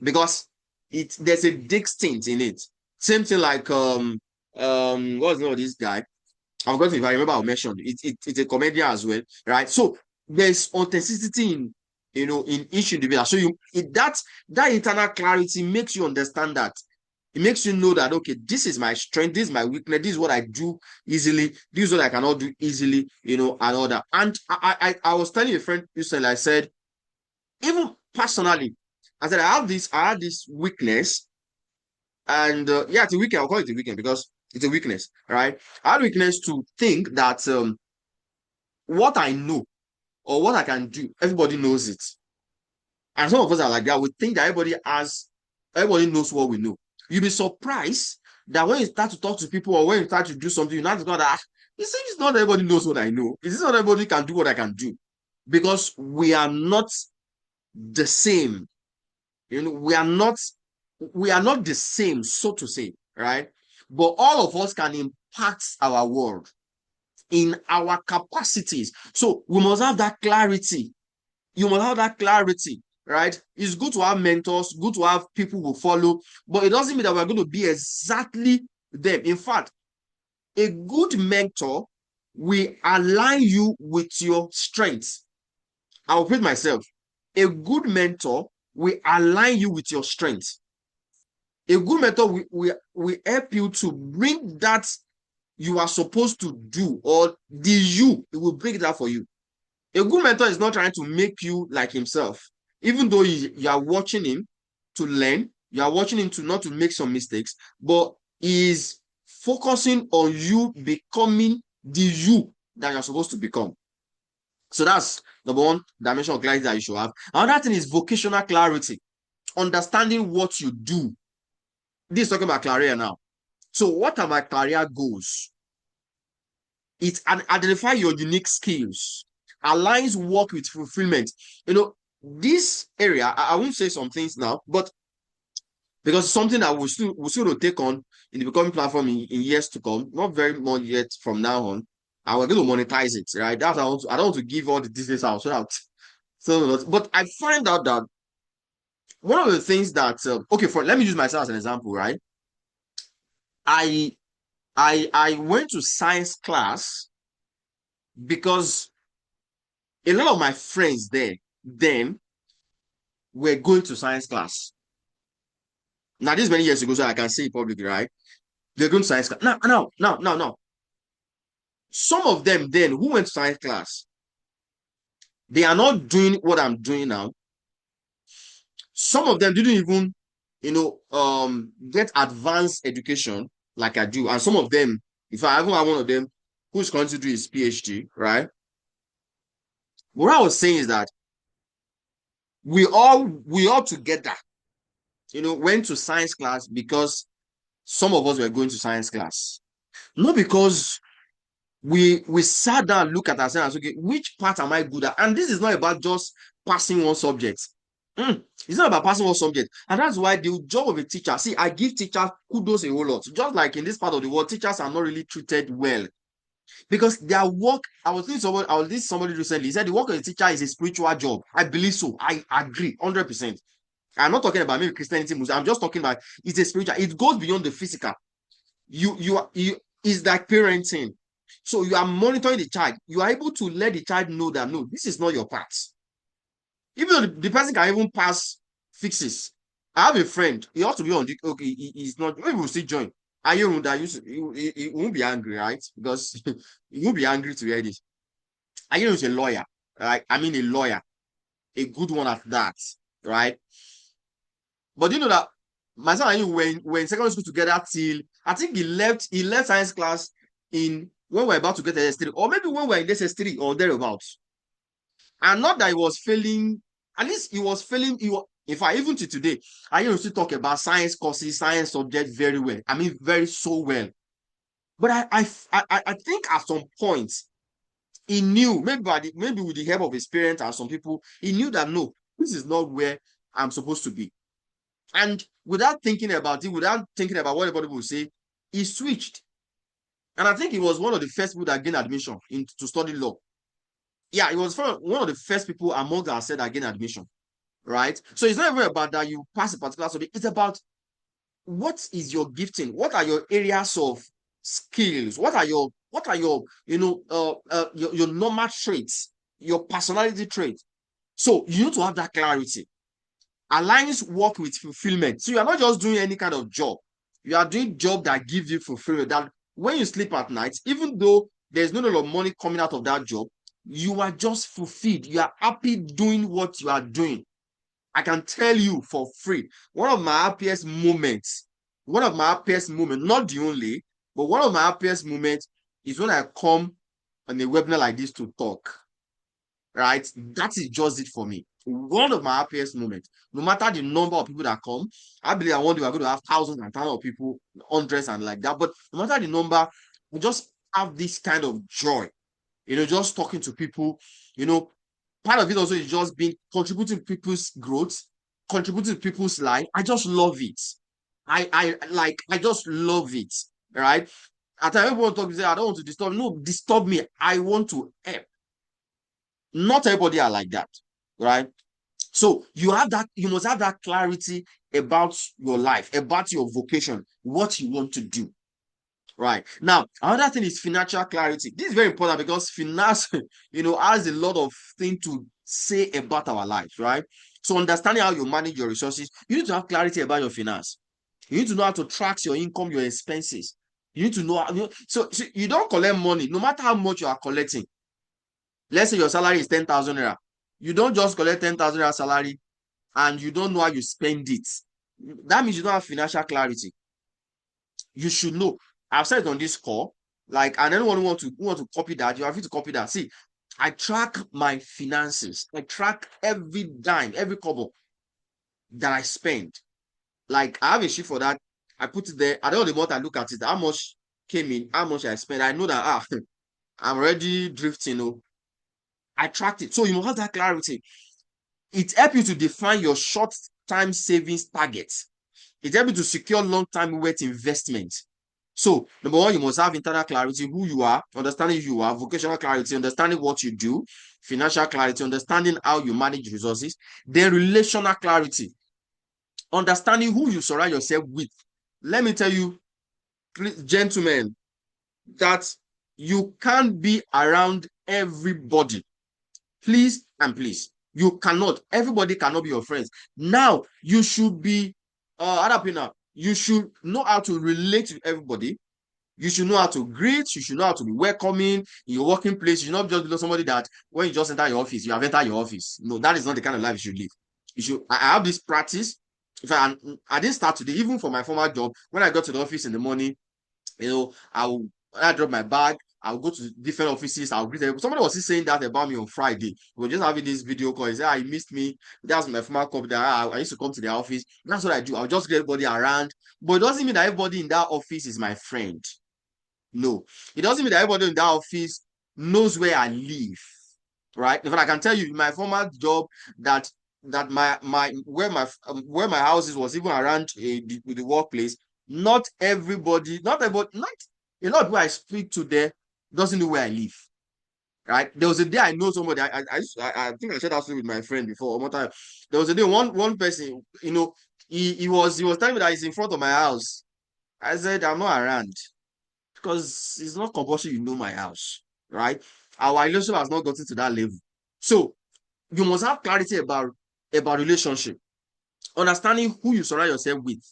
because there's a distinct in it. Same thing like what's the name of this guy? I've got, if I remember, I'll mention it's a comedian as well, right? So there's authenticity in in each individual. So that internal clarity makes you understand that. It makes you know that okay, this is my strength, this is my weakness, this is what I do easily, this is what I cannot do easily, and all that. And I was telling a friend recently, I said, even personally, I said I had this weakness, and yeah, it's a weakness. I'll call it a weakness because it's a weakness, right? I had weakness to think that what I know or what I can do, everybody knows it. And some of us are like that. We think that everybody knows what we know. You'll be surprised that when you start to talk to people or when you start to do something, you not going to ask, it seems not everybody knows what I know. It seems not everybody can do what I can do. Because we are not the same. We are not the same, so to say, right? But all of us can impact our world in our capacities. So we must have that clarity. You must have that clarity, right? It's good to have mentors, good to have people who follow, but it doesn't mean that we're going to be exactly them. In fact, a good mentor will align you with your strengths. I'll repeat myself. A good mentor will align you with your strengths. A good mentor will help you to bring that you are supposed to do, or the you, it will bring that for you. A good mentor is not trying to make you like himself. Even though you are watching him to learn, you are watching him to not to make some mistakes, but he is focusing on you becoming the you that you're supposed to become. So that's number one dimension of clarity that you should have. Another thing is vocational clarity, understanding what you do. This is talking about career now. So what are my career goals? It identify your unique skills, aligns work with fulfillment. This area, I won't say some things now, but because it's something that we'll still take on in the becoming platform in years to come, not very much yet from now on. And we're going to monetize it, right? I don't want to give all the details out so that but I find out that one of the things that okay, for let me use myself as an example, right? I I went to science class because a lot of my friends there then were going to science class. Now, this many years ago, so I can say it publicly, right? They're going to science class. Now. Some of them then who went to science class, they are not doing what I'm doing now. Some of them didn't even, get advanced education like I do. And some of them, if I even have one of them who's going to do his PhD, right? What I was saying is that we all together, went to science class because some of us were going to science class. Not because we sat down and look at ourselves and say, okay, which part am I good at? And this is not about just passing one subject. It's not about passing one subject. And that's why the job of a teacher, see, I give teachers kudos a whole lot. Just like in this part of the world, teachers are not really treated well. Because their work, I was listening to somebody recently, he said the work of a teacher is a spiritual job. I believe so. I agree 100%. I'm not talking about maybe Christianity, Muslim. I'm just talking about it's a spiritual, it goes beyond the physical. You It's like parenting. So you are monitoring the child. You are able to let the child know that no, this is not your part. Even though the person can even pass fixes. I have a friend. He ought to be on the okay. He's not. Maybe we'll still join. Ayerun that used to, he won't be angry, right? Because he won't be angry to hear this. Ayerun is a lawyer, right? I mean, a lawyer, a good one at that, right? But you know that my son and you were in secondary school together till I think he left science class in when we were about to get SS3, or maybe when we were in SS3 or thereabouts. And not that he was failing, at least he was failing. In fact, even to today, I used to talk about science courses, science subjects very well. I mean, very so well. But I think at some point he knew, maybe with the help of his parents and some people, he knew that no, this is not where I'm supposed to be. And without thinking about it, without thinking about what everybody will say, he switched. And I think he was one of the first people that gained admission to study law. Yeah, he was one of the first people among us said that gained admission. Right? So it's not even about that you pass a particular subject. It's about what is your gifting? What are your areas of skills? What are your your normal traits, your personality traits? So you need to have that clarity. Aligns work with fulfillment. So you are not just doing any kind of job. You are doing job that gives you fulfillment. That when you sleep at night, even though there's no lot of money coming out of that job, you are just fulfilled. You are happy doing what you are doing. I can tell you for free, one of my happiest moments, not the only, but one of my happiest moments is when I come on a webinar like this to talk, right? That is just it for me. One of my happiest moments, no matter the number of people that come, I believe I one day we're going to have thousands and thousands of people, hundreds and like that. But no matter the number, we just have this kind of joy, just talking to people, you know, part of it also is just being contributing to people's growth, contributing to people's life. I just love it. I just love it. Right. At times everyone talk, say, I don't want to disturb. No, disturb me. I want to help. Not everybody are like that. Right. So you must have that clarity about your life, about your vocation, what you want to do. Right. Now, another thing is financial clarity. This is very important because finance, has a lot of things to say about our lives, right? So understanding how you manage your resources, you need to have clarity about your finance. You need to know how to track your income, your expenses. You need to know, so you don't collect money, no matter how much you are collecting. Let's say your salary is 10,000 naira. You don't just collect 10,000 naira salary and you don't know how you spend it. That means you don't have financial clarity. You should know. I've said it on this call, like, and anyone who want to copy that, you have to copy that. See, I track my finances. I track every dime, every kobo that I spend. Like, I have a sheet for that. I put it there. At the end of the month, I look at it. How much came in? How much I spent? I know that I'm already drifting. I tracked it. So you must have that clarity. It helps you to define your short-term savings targets. It helps you to secure long-term wealth investment. So, number one, you must have internal clarity, who you are, understanding who you are, vocational clarity, understanding what you do, financial clarity, understanding how you manage resources, then relational clarity, understanding who you surround yourself with. Let me tell you, gentlemen, that you can't be around everybody. Please and please. You cannot. Everybody cannot be your friends. Now, you should be, you should know how to relate to everybody. You should know how to greet. You should know how to be welcoming in your working place. You should not just be somebody that when you just enter your office, you have entered your office. No, that is not the kind of life you should live. You should. I have this practice. If I didn't start today, even for my former job, when I got to the office in the morning, when I drop my bag, I'll go to different offices, I'll greet everybody. Somebody was still saying that about me on Friday. We were just having this video call. He said, he missed me. That's my former company. I used to come to the office. That's what I do. I'll just get everybody around. But it doesn't mean that everybody in that office is my friend. No. It doesn't mean that everybody in that office knows where I live. Right? In fact, I can tell you in my former job that my where my houses was even around the workplace. Not a lot of people I speak to there doesn't know where I live. Right? There was a day I know somebody. I think I shared that story with my friend before. One time, there was a day one person, he was telling me that he's in front of my house. I said I'm not around because it's not compulsory you know my house, right? Our relationship has not gotten to that level. So You must have clarity about relationship, understanding who you surround yourself with.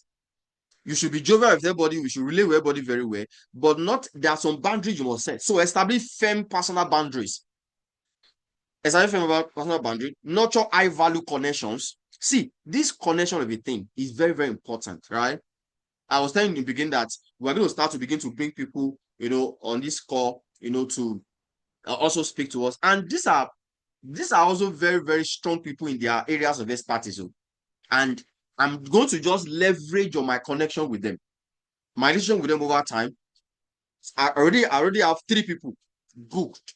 You should be jovial with everybody. You should relate with everybody very well, but not there are some boundaries you must set. So establish firm personal boundaries. Establish firm personal boundary. Nurture high value connections. See, this connection of a thing is very, very important, right? I was telling you in the beginning that we're going to start to begin to bring people, on this call, to also speak to us. And these are also very, very strong people in their areas of expertise. And I'm going to just leverage on my connection with them, my relationship with them over time. I already have 3 people booked.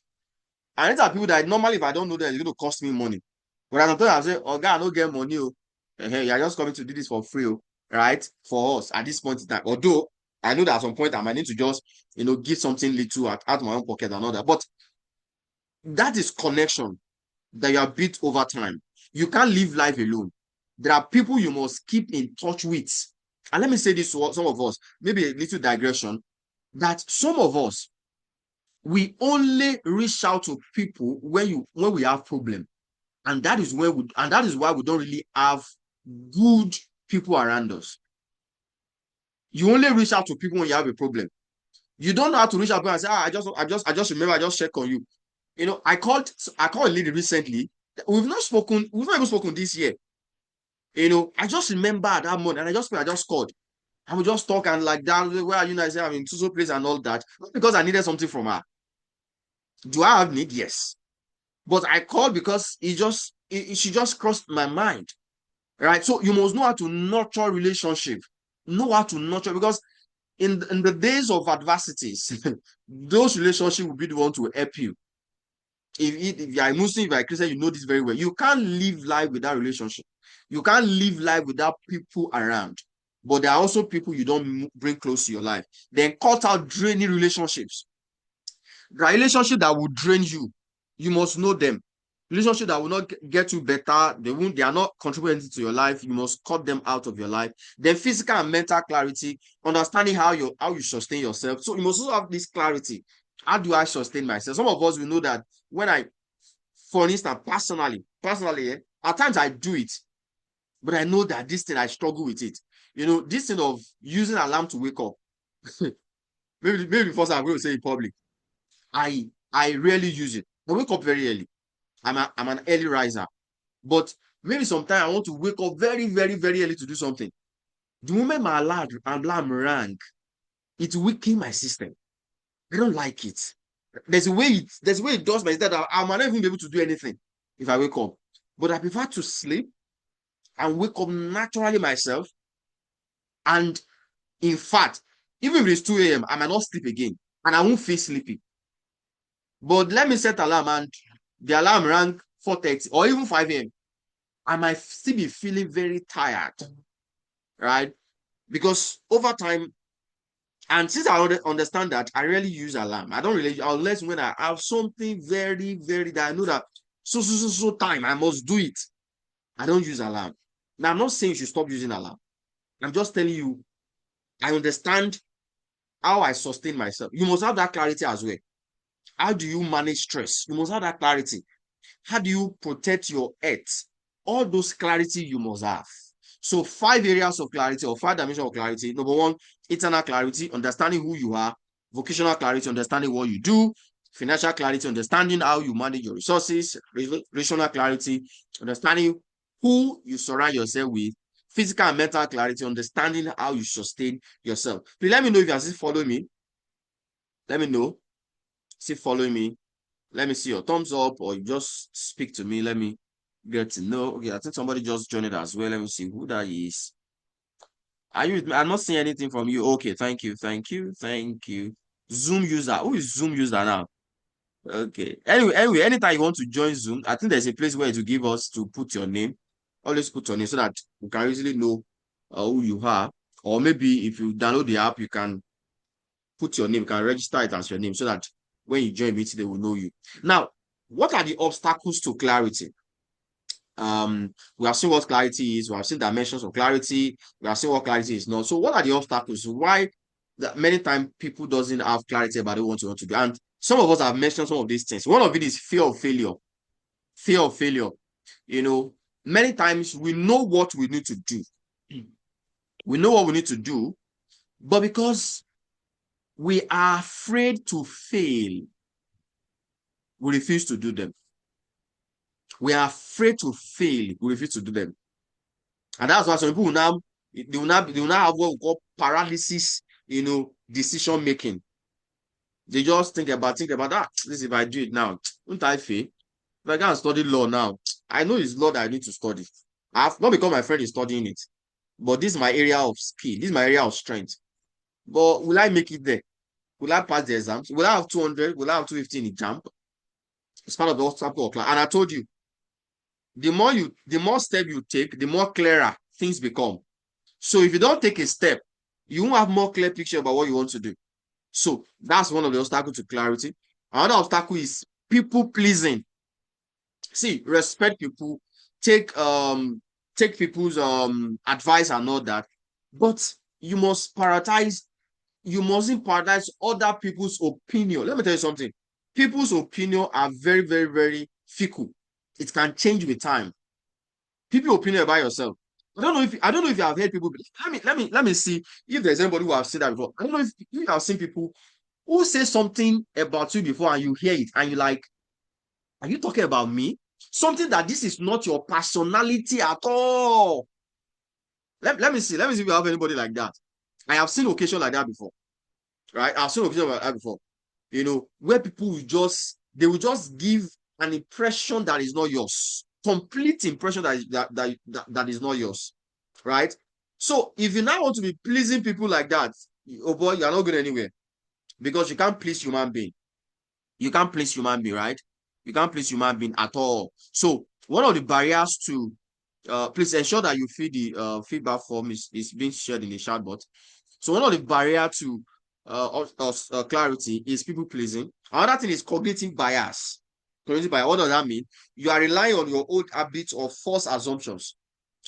And these are people that normally, if I don't know them, it's going to cost me money. But as I'm telling you, I say, oh, God, I don't get money. Oh. You're just coming to do this for free, right? For us at this point in time. Although I know that at some point I might need to just, give something little out of my own pocket and all that. But that is connection that you have built over time. You can't live life alone. There are people you must keep in touch with. And let me say this to some of us, maybe a little digression, that some of us, we only reach out to people when we have problem. And that is why we don't really have good people around us. You only reach out to people when you have a problem. You don't know how to reach out to people and say, I just remember I just checked on you. I called a lady recently. We've not even spoken this year. I just remember at that moment, and I just called. And we just talk and like that, where are you now? I say I'm in so place and all that. Not because I needed something from her. Do I have need? Yes. But I called because she just crossed my mind. Right. So you must know how to nurture relationship. Know how to nurture because in the days of adversities, those relationships will be the one to help you. If you are a Muslim, if you are a Christian, you know this very well. You can't live life without relationship. You can't live life without people around. But there are also people you don't bring close to your life. Then cut out draining relationships. The relationship that will drain you, you must know them. Relationship that will not get you better, they are not contributing to your life. You must cut them out of your life. Then physical and mental clarity, understanding how you sustain yourself. So you must also have this clarity. How do I sustain myself? Some of us will know that when for instance, personally, at times I do it, but I know that this thing I struggle with it. This thing of using alarm to wake up. maybe first I'm going to say in public. I rarely use it. I wake up very early. I'm an early riser. But maybe sometimes I want to wake up very, very, very early to do something. The moment my alarm rang, it weakened my system. I don't like it. There's a way it does my that I might not even be able to do anything if I wake up. But I prefer to sleep and wake up naturally myself. And in fact, even if it's 2 a.m., I might not sleep again and I won't feel sleepy. But let me set alarm and the alarm rang 4:30 or even 5 a.m. I might still be feeling very tired, right? Because over time, and since I understand that, I rarely use alarm. I don't really, unless when I have something very, very that I know that so time I must do it. I don't use alarm. Now I'm not saying you should stop using alarm. I'm just telling you, I understand how I sustain myself. You must have that clarity as well. How do you manage stress? You must have that clarity. How do you protect your health? All those clarity you must have. So 5 areas of clarity or 5 dimensions of clarity. Number one, internal clarity, understanding who you are. Vocational clarity, understanding what you do. Financial clarity, understanding how you manage your resources. Relational clarity, understanding who you surround yourself with. Physical and mental clarity, understanding how you sustain yourself. Please let me know if you are still following me. Let me know. Still following me. Let me see your thumbs up or you just speak to me. Let me get to know. Okay, I think somebody just joined it as well. Let me see who that is. Are you with me? I'm not seeing anything from you. Okay, thank you, thank you, thank you. Zoom user. Who is Zoom user now? Okay. Anyway, anytime you want to join Zoom, I think there's a place where to give us to put your name. Always put your name so that we can easily know who you are. Or maybe if you download the app, you can put your name, you can register it as your name so that when you join meeting, they will know you. Now, what are the obstacles to clarity? We have seen what clarity is, we have seen dimensions of clarity, we have seen what clarity is not. So what are the obstacles? Why that many times people doesn't have clarity about what they want to do? And some of us have mentioned some of these things. One of it is fear of failure. Fear of failure. You know, many times we know what we need to do. We know what we need to do, but because we are afraid to fail, we refuse to do them. We are afraid to fail, we refuse to do them. And that's why some people will now they will now have what we call paralysis, decision making. They just think about that. This if I do it now, won't I fail? If I go and study law now, I know it's law that I need to study. I've not because my friend is studying it, but this is my area of skill. This is my area of strength. But will I make it there? Will I pass the exams? Will I have 200? Will I have 250 in exam? It's part of the obstacle of class. And I told you, the more step you take, the more clearer things become. So if you don't take a step, you won't have more clear picture about what you want to do. So that's one of the obstacles to clarity. Another obstacle is people pleasing. See, respect people, take people's advice and all that, but you must prioritize. You mustn't prioritize other people's opinion. Let me tell you something. People's opinion are very, very, very fickle. It can change with time. People opinion about yourself. I don't know if you have heard people. Let me see if there's anybody who have said that before. I don't know if you have seen people who say something about you before and you hear it and you like, are you talking about me? Something that this is not your personality at all. Let me see if you have anybody like that. I have seen occasion like that before, right? I've seen occasion like that before. Where people will just give an impression that is not yours, complete impression that is not yours, right? So if you now want to be pleasing people like that, oh boy, you are not going anywhere because you can't please human being. You can't please human being, right? You can't please human being at all. So one of the barriers to please ensure that you fill the feedback form is being shared in the chat bot. So one of the barrier to clarity is people pleasing. Another thing is cognitive bias. Cognitive bias. What does that mean? You are relying on your old habits or false assumptions.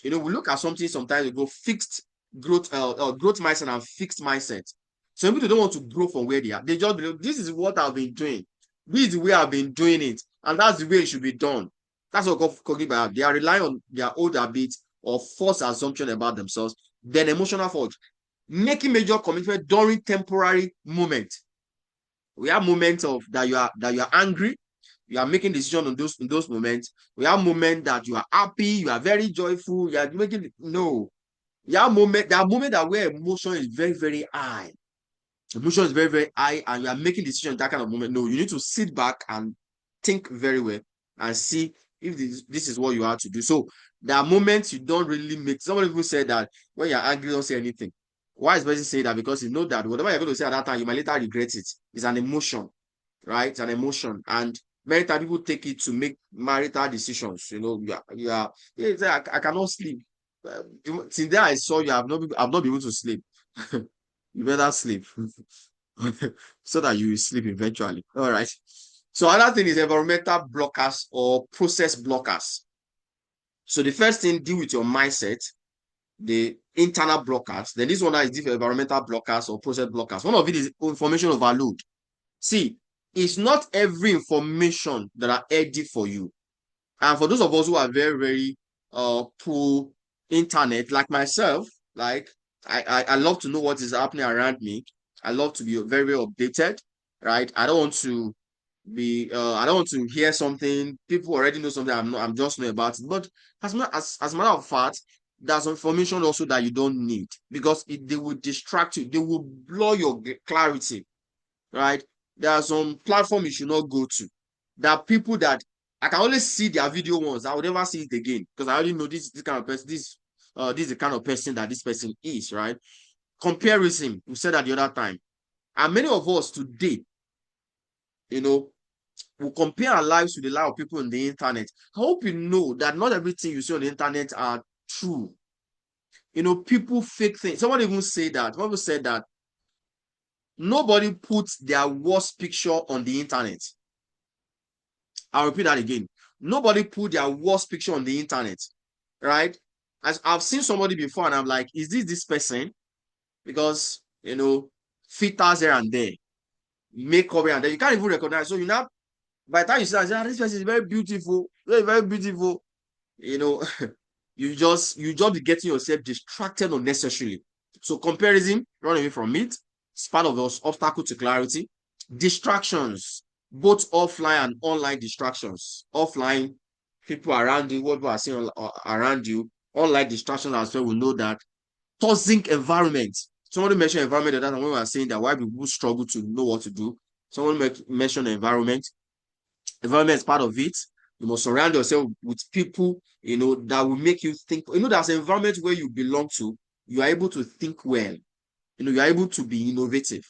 We look at something sometimes we go fixed growth mindset and fixed mindset. Some people don't want to grow from where they are. They just believe this is what I've been doing. This is the way I've been doing it, and that's the way it should be done. That's what cognitive bias. They are relying on their old habits or false assumption about themselves. Then emotional fault, making major commitment during temporary moment. We have moments of that you are angry, you are making decisions in those moments. We have moments that you are happy, you are very joyful, you are making no. There are moments that where emotion is very, very high. Emotion is very, very high, and you are making decisions in that kind of moment. No, you need to sit back and think very well and see if this is what you have to do. So there are moments you don't really make. Some people say that when you're angry, don't say anything. Why is person saying that? Because you know that whatever you're going to say at that time, you might later regret it. It's an emotion, right? It's an emotion. And many times people take it to make marital decisions. I cannot sleep. Since then I saw you, I've not been able to sleep. You better sleep so that you will sleep eventually. All right. So another thing is environmental blockers or process blockers. So the first thing, deal with your mindset, the internal blockers. Then this one is different environmental blockers or process blockers. One of it is information overload. See, it's not every information that are ready for you. And for those of us who are very, very pro internet, like myself, like I love to know what is happening around me. I love to be very, very updated, right? I don't want to hear something. People already know something I'm just know about it. But as a matter of fact, there's information also that you don't need because they will distract you, they will blow your clarity, right? There are some platforms you should not go to. There are people that I can only see their video once. I will never see it again because I already know this kind of person. This is the kind of person that this person is, right? Comparison. We said that the other time, and many of us today, you know, we compare our lives with the life of people on the internet. I hope you know that not everything you see on the internet are true. People fake things. Someone even said that. Someone said that nobody puts their worst picture on the internet. I'll repeat that again. Nobody put their worst picture on the internet, right? As I've seen somebody before, and I'm like, is this person? Because filters here and there, makeup here and there, you can't even recognize. So by the time you see that, this person is very beautiful, very, very beautiful. you know, you just be getting yourself distracted unnecessarily. So comparison, run away from it. It's part of those obstacle to clarity. Distractions, both offline and online distractions. Offline, people around you, what people are seeing around you. Online distractions as well, we know that. Toxic environment. Somebody mentioned environment at that time when we were saying that why people struggle to know what to do. Someone mentioned environment. Environment is part of it. You must surround yourself with people, that will make you think. There's an environment where you belong to, you are able to think well. You are able to be innovative.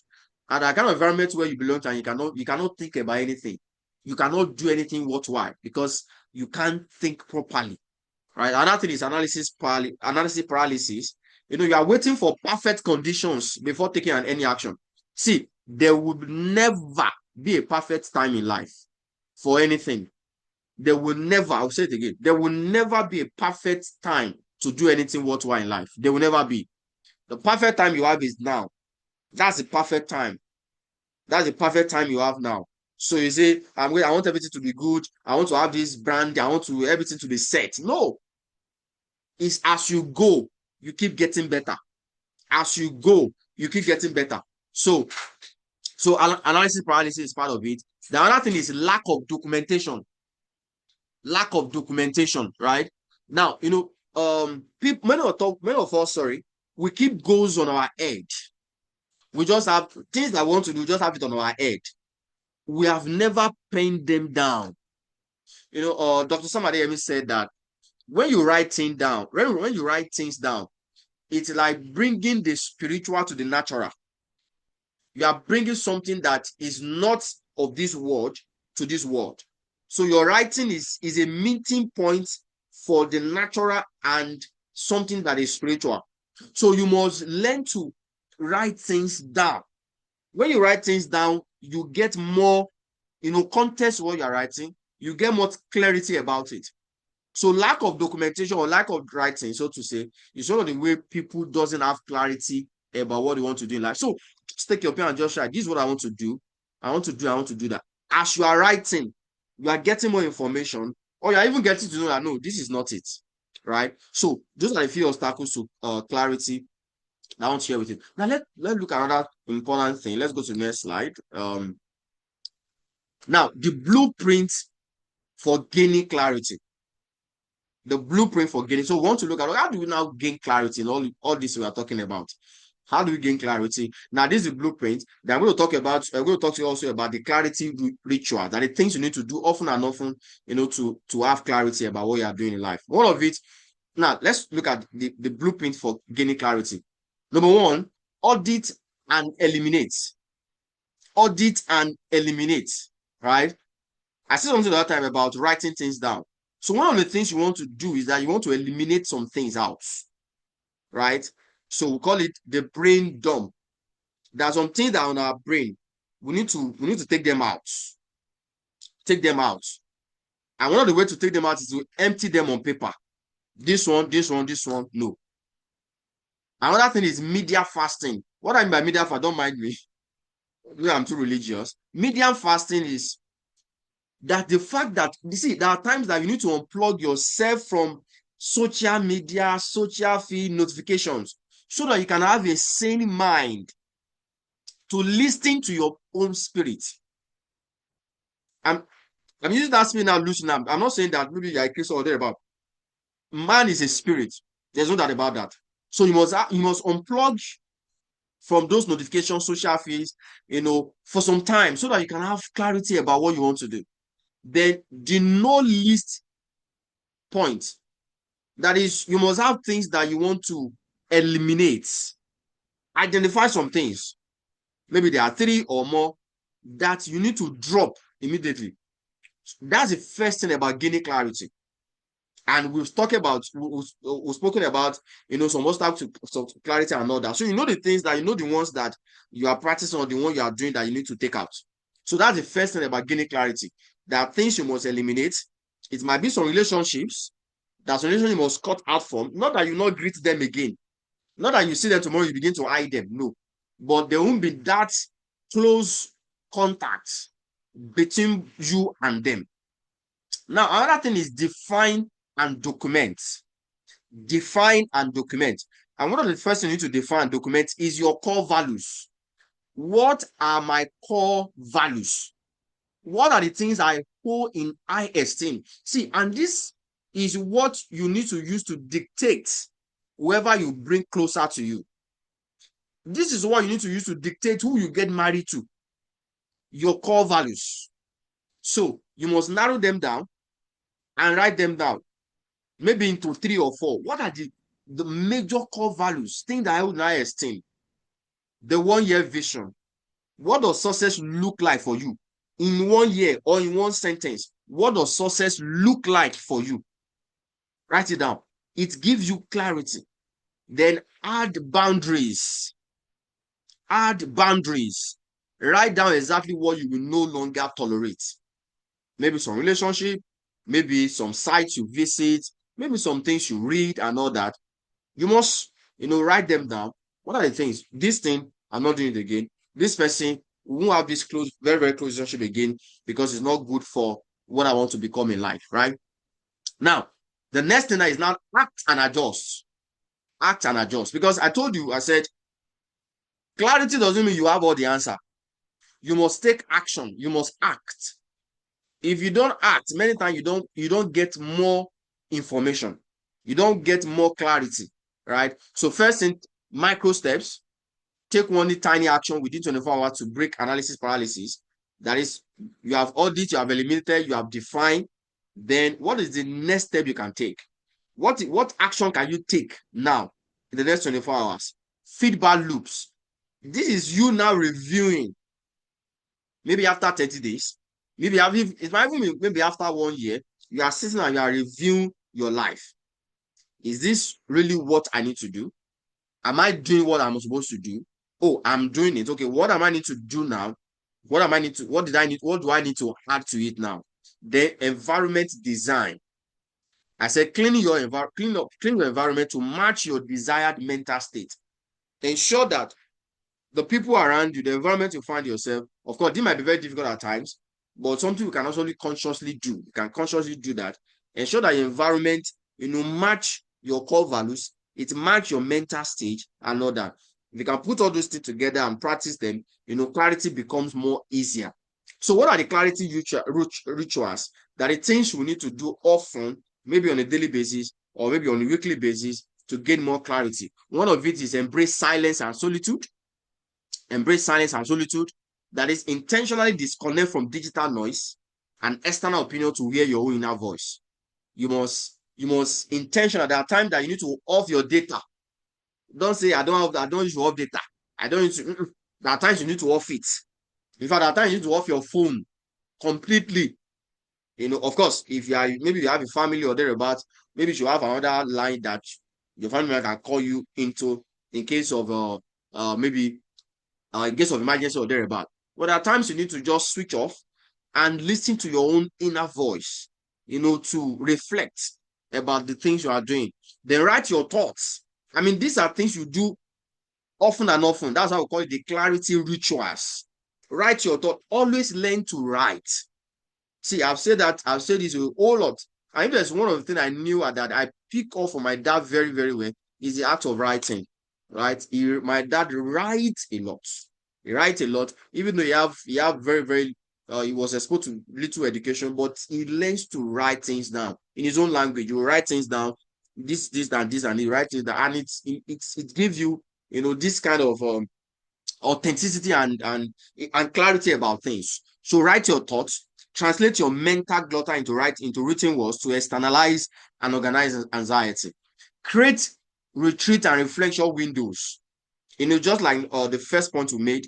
And that kind of environment where you belong to, and you cannot think about anything. You cannot do anything worthwhile because you can't think properly. Right? Another thing is analysis paralysis. You are waiting for perfect conditions before taking any action. See, there will never be a perfect time in life for anything. There will never, I'll say it again, there will never be a perfect time to do anything worthwhile in life. There will never be. The perfect time you have is now. That's the perfect time. That's the perfect time you have now. So you say, I want everything to be good. I want to have this brand. I want to everything to be set. No, it's as you go, you keep getting better. As you go, you keep getting better. So analysis paralysis is part of it. The other thing is lack of documentation. Lack of documentation, right? Now, people, many of us, sorry, we keep goals on our head. We just have things that we want to do, just have it on our head. We have never penned them down. Dr. Samadeyemi said that when you write things down, when you write things down, it's like bringing the spiritual to the natural. You are bringing something that is not of this world to this world. So your writing is a meeting point for the natural and something that is spiritual. So you must learn to write things down. When you write things down, you get more, context what you're writing, you get more clarity about it. So lack of documentation or lack of writing, so to say, is one of the way people doesn't have clarity about what they want to do in life. So just take your pen and just write, this is what I want to do. I want to do that. As you are writing, you are getting more information, or you're even getting to know that no, this is not it. Right? So those are the few obstacles to clarity that I want to share with you. Now let's look at another important thing. Let's go to the next slide. Now the blueprint for gaining clarity. The blueprint for gaining. So we want to look at how do we now gain clarity in all this we are talking about. How do we gain clarity? Now, this is the blueprint that I'm going to talk about. I'm going to talk to you also about the clarity ritual, that the things you need to do often and often, to have clarity about what you are doing in life. One of it. Now, let's look at the blueprint for gaining clarity. Number one, audit and eliminate. Audit and eliminate, right? I said something the other time about writing things down. So one of the things you want to do is that you want to eliminate some things out, right? So we call it the brain dump. There are some things that are on our brain. We need to take them out. Take them out. And one of the ways to take them out is to empty them on paper. This one, this one, this one, no. Another thing is media fasting. What I mean by media fasting, don't mind me. I'm too religious. Media fasting is that the fact that, you see, there are times that you need to unplug yourself from social media, social feed notifications, so that you can have a sane mind to listen to your own spirit. I'm using that spirit now, loosen up. I'm not saying that maybe you're a Christian or thereabout. Man is a spirit. There's no doubt about that. So you must unplug from those notifications, social feeds, for some time, so that you can have clarity about what you want to do. Then the no list point, that is, you must have things that you want to eliminate. Identify some things. Maybe there are 3 or more that you need to drop immediately. That's the first thing about gaining clarity. And we've spoken about some obstacles to clarity and all that. So the things that the ones that you are practicing or the one you are doing that you need to take out. So that's the first thing about gaining clarity. There are things you must eliminate. It might be some relationships that some relationship you must cut out from. Not that you not greet them again. Not that you see them tomorrow, you begin to hide them. No. But there won't be that close contact between you and them. Now, another thing is define and document. Define and document. And one of the first things you need to define and document is your core values. What are my core values? What are the things I hold in high esteem? See, and this is what you need to use to dictate whoever you bring closer to you. This is what you need to use to dictate who you get married to, your core values. So you must narrow them down and write them down, maybe into 3 or 4. What are the major core values, things that I would not esteem? The 1 year vision. What does success look like for you? In 1 year or in one sentence, what does success look like for you? Write it down. It gives you clarity. Then add boundaries. Add boundaries. Write down exactly what you will no longer tolerate. Maybe some relationship, maybe some sites you visit, maybe some things you read and all that. You must, write them down. What are the things? This thing, I'm not doing it again. This person, we won't have this close, very, very close relationship again because it's not good for what I want to become in life, right? Now, the next thing is now act and adjust. Act and adjust. Because I told you, I said, clarity doesn't mean you have all the answer. You must take action. You must act. If you don't act, many times you don't get more information. You don't get more clarity, right? So first thing, micro steps. Take one tiny action within 24 hours to break analysis paralysis. That is, you have audit, you have eliminated, you have defined. Then what is the next step you can take? What action can you take now in the next 24 hours? Feedback loops. This is you now reviewing, maybe after 30 days, it might even be maybe after 1 year, you are sitting and you are reviewing your life. Is this really what I need to do? Am I doing what I'm supposed to do? Oh, I'm doing it. Okay, what am I need to do now? What do I need to add to it now? The environment design. I said clean your environment to match your desired mental state. Ensure that the people around you, the environment you find yourself, of course, this might be very difficult at times, but something you can also consciously do. You can consciously do that. Ensure that your environment, match your core values, it match your mental stage and all that. If you can put all those things together and practice them, clarity becomes more easier. So what are the clarity rituals? That are things we need to do often, maybe on a daily basis or maybe on a weekly basis to gain more clarity. One of it is embrace silence and solitude. Embrace silence and solitude. That is, intentionally disconnect from digital noise and external opinion to hear your own inner voice. You must intentionally. There are times that you need to off your data. Don't say I don't use off data. I don't need to. There are times you need to off it. In fact, there are times you need to off your phone completely. Of course, if maybe you have a family or thereabouts, maybe you should have another line that your family member can call you into in case of maybe in case of emergency or thereabout. But there are times you need to just switch off and listen to your own inner voice, to reflect about the things you are doing. Then write your thoughts. I mean, these are things you do often and often. That's how we call it the clarity rituals. Write your thought. Always learn to write. See, I've said this a whole lot. I think there's one of the things I knew that I pick up from my dad very, very well is the act of writing. Right? My dad writes a lot. He writes a lot, even though he have very, very he was exposed to little education, but he learns to write things down in his own language. You write things down, this, and this, and he writes it down, and it gives you, this kind of authenticity and clarity about things. So write your thoughts, translate your mental clutter into written words to externalize and organize anxiety. Create retreat and reflection windows. Just like the first point we made,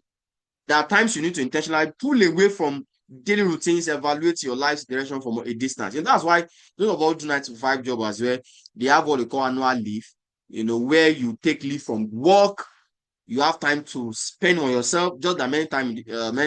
there are times you need to intentionally pull away from daily routines, evaluate your life's direction from a distance. And that's why those of us do 9 to 5 job as well, they have what they call annual leave, where you take leave from work. You have time to spend on yourself. Just that many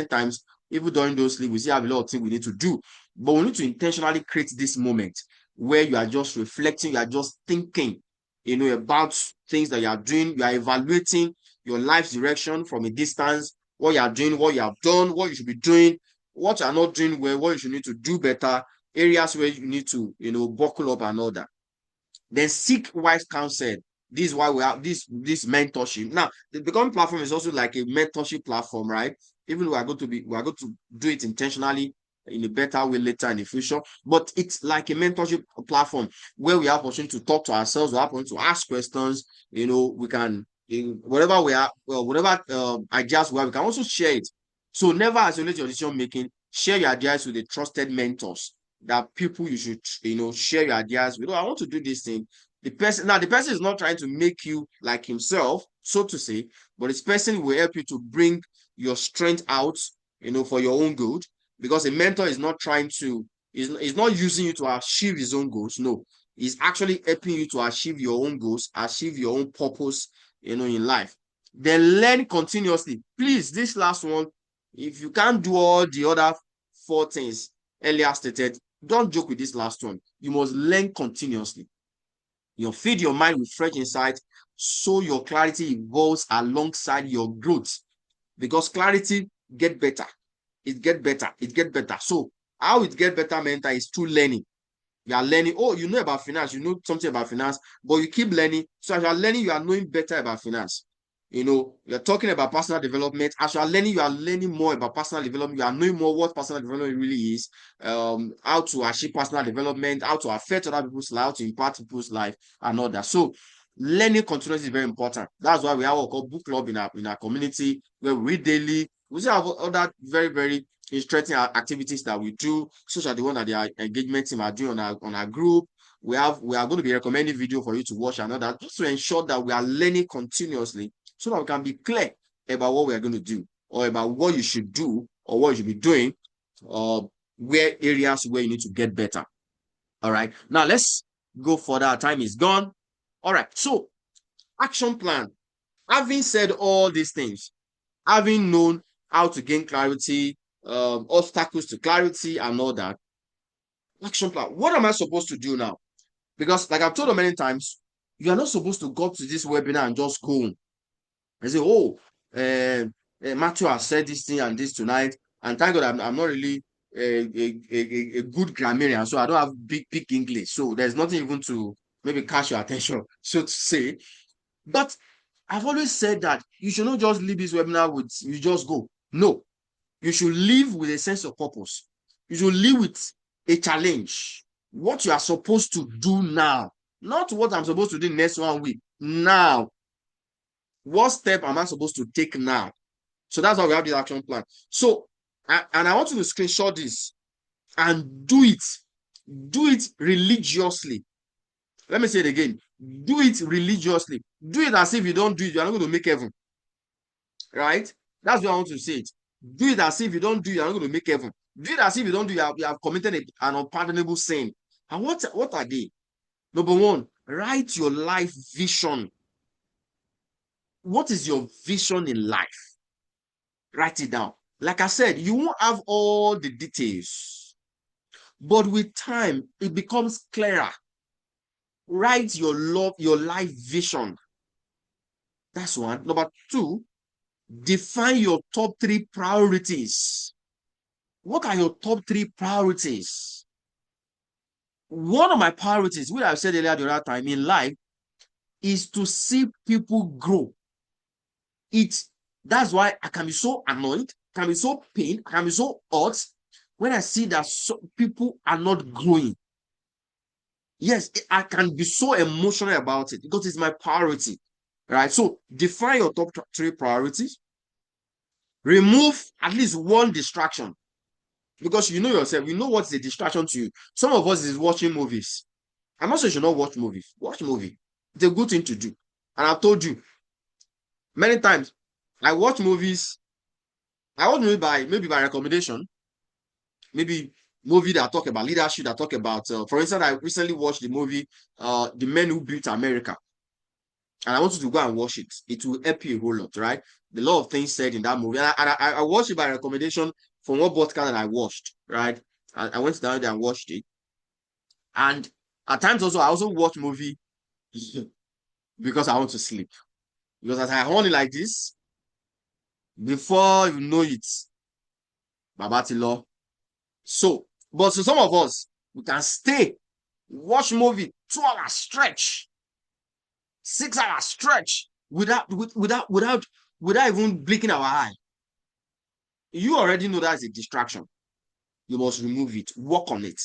times, even during those leave, we still have a lot of things we need to do. But we need to intentionally create this moment where you are just reflecting, you are just thinking, about things that you are doing. You are evaluating your life's direction from a distance, what you are doing, what you have done, what you should be doing, what you are not doing well, what you should need to do better, areas where you need to, buckle up and all that. Then seek wise counsel. This is why we have this mentorship. Now, the Becoming platform is also like a mentorship platform, right? Even we are going to do it intentionally in a better way later in the future. But it's like a mentorship platform where we have opportunity to talk to ourselves, we have opportunity to ask questions. We can in whatever we are, well, whatever ideas we have, we can also share it. So never isolate your decision making. Share your ideas with the trusted mentors, that people you should share your ideas with. Oh, I want to do this thing. The person is not trying to make you like himself, so to say, but this person will help you to bring your strength out, for your own good. Because a mentor is not trying to is not using you to achieve his own goals. No, he's actually helping you to achieve your own goals, achieve your own purpose, in life. Then learn continuously. Please, this last one, if you can't do all the other four things earlier stated, don't joke with this last one. You must learn continuously. Feed your mind with fresh insight so your clarity evolves alongside your growth. Because clarity get better. It get better. It get better. So how it get better mental is through learning. You are learning. Oh, you know about finance, you know something about finance, but you keep learning. So as you are learning, you are knowing better about finance. You're talking about personal development. As you are learning more about personal development. You are knowing more what personal development really is, how to achieve personal development, how to affect other people's life, how to impact people's life, and all that. So learning continuously is very important. That's why we have what we call book club in our community, where we read daily. We still have other very, very interesting activities that we do, such as the one that the engagement team are doing on our group. We are going to be recommending video for you to watch and all that, just to ensure that we are learning continuously, so that we can be clear about what we are going to do, or about what you should do, or what you should be doing, or where areas where you need to get better. All right. Now let's go further. Our time is gone. All right. So action plan. Having said all these things, having known how to gain clarity, obstacles to clarity, and all that, action plan. What am I supposed to do now? Because, like I've told you many times, you are not supposed to go to this webinar and just go and say, "Oh, Matthew has said this thing and this tonight," and thank God I'm not really a good grammarian, so I don't have big English, so there's nothing even to maybe catch your attention, so to say. But I've always said that you should not just leave this webinar with you just go. No, you should live with a sense of purpose. You should live with a challenge. What you are supposed to do now, not what I'm supposed to do next 1 week. Now, what step am I supposed to take now? So that's why we have this action plan. So, and I want you to screenshot this and do it. Do it religiously. Let me say it again. Do it religiously. Do it as if you don't do it, you are not going to make heaven. Right? That's what I want to say it. Do it as if you don't do it, you're not going to make heaven. Do it as if you don't do it, you have committed an unpardonable sin. And what are they? Number one, write your life vision. What is your vision in life? Write it down. Like I said, you won't have all the details, but with time, it becomes clearer. Write your life vision. That's one. Number two, define your top three priorities. What are your top three priorities? One of my priorities, which I've said earlier the other time in life, is to see people grow. That's why I can be so annoyed, can be so pained, I can be so hurt when I see that people are not growing. Yes, I can be so emotional about it because it's my priority. Right? So define your top three priorities. Remove at least one distraction, because you know yourself, you know what's a distraction to you. Some of us is watching movies. I'm not saying you should not watch movies. Watch movie. It's a good thing to do. And I've told you many times, I watch movies. I watch movie maybe by recommendation. Maybe movie that talk about leadership, that talk about, for instance, I recently watched the movie, The Men Who Built America. And I want you to go and watch it. It will help you a whole lot, right? The lot of things said in that movie. And I watched it by recommendation from what podcast that I watched, right? I went down there and watched it. And at times also, I also watch movie because I want to sleep. Because as I hold it like this, before you know it, Babatilo. So, but so some of us, we can stay, watch movie 2 hours stretch, 6 hours stretch without even blinking our eye. You already know that's a distraction. You must remove it, work on it.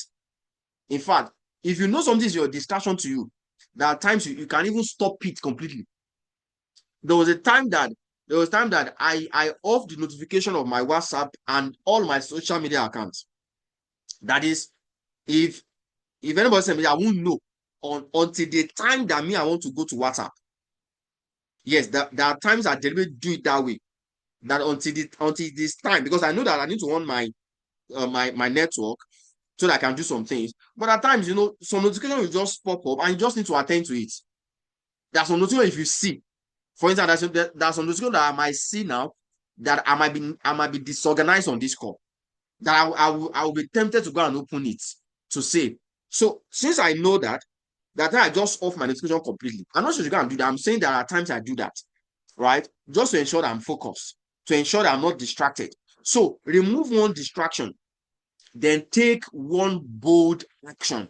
In fact, if you know something is your distraction to you, there are times you can even stop it completely. There was a time that I off the notification of my WhatsApp and all my social media accounts. That is, if anybody send me, I won't know until the time that I want to go to WhatsApp. Yes, there are times I deliberately do it that way. That until this time, because I know that I need to on my my network so that I can do some things. But at times, some notification will just pop up and you just need to attend to it. There's some notification if you see. For instance, there's some notification that I might see now that I might be disorganized on this call. That I will be tempted to go and open it to save. So since I know that I just off my notification completely. I'm not sure you can do that. I'm saying there are times I do that, right? Just to ensure that I'm focused, to ensure that I'm not distracted. So remove one distraction, then take one bold action.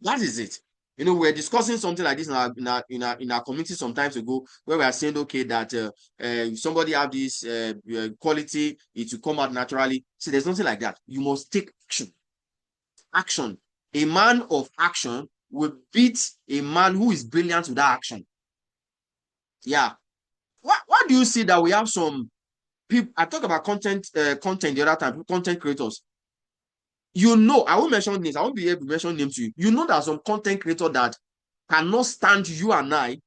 That is it. We're discussing something like this in our community some times ago, where we are saying, okay, that if somebody have this quality, it will come out naturally. See, there's nothing like that. You must take action. Action. A man of action will beat a man who is brilliant without action. Yeah. Why do you see that we have some people? I talk about content the other time, content creators. I won't mention names. I won't be able to mention names to you. You know, there's some content creator that cannot stand you and I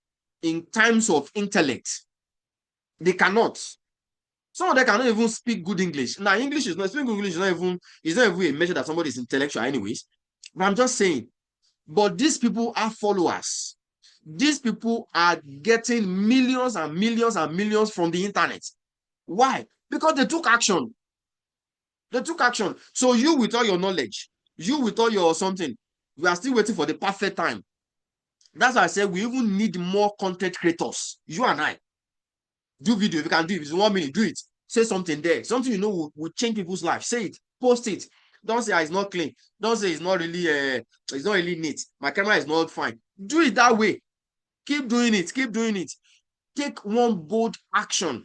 in terms of intellect. They cannot. Some of them cannot even speak good English. Now, speaking English is not even a measure that somebody is intellectual, anyways. But I'm just saying. But these people are followers. These people are getting millions and millions and millions from the internet. Why? Because they took action. They took action. So you with all your knowledge, you with all your something, we are still waiting for the perfect time. That's why I said we even need more content creators. You and I. Do video. If you can do it, if it's 1 minute, do it. Say something there. Something will change people's life. Say it. Post it. Don't say it's not clean. Don't say it's not really neat. My camera is not fine. Do it that way. Keep doing it. Keep doing it. Take one bold action.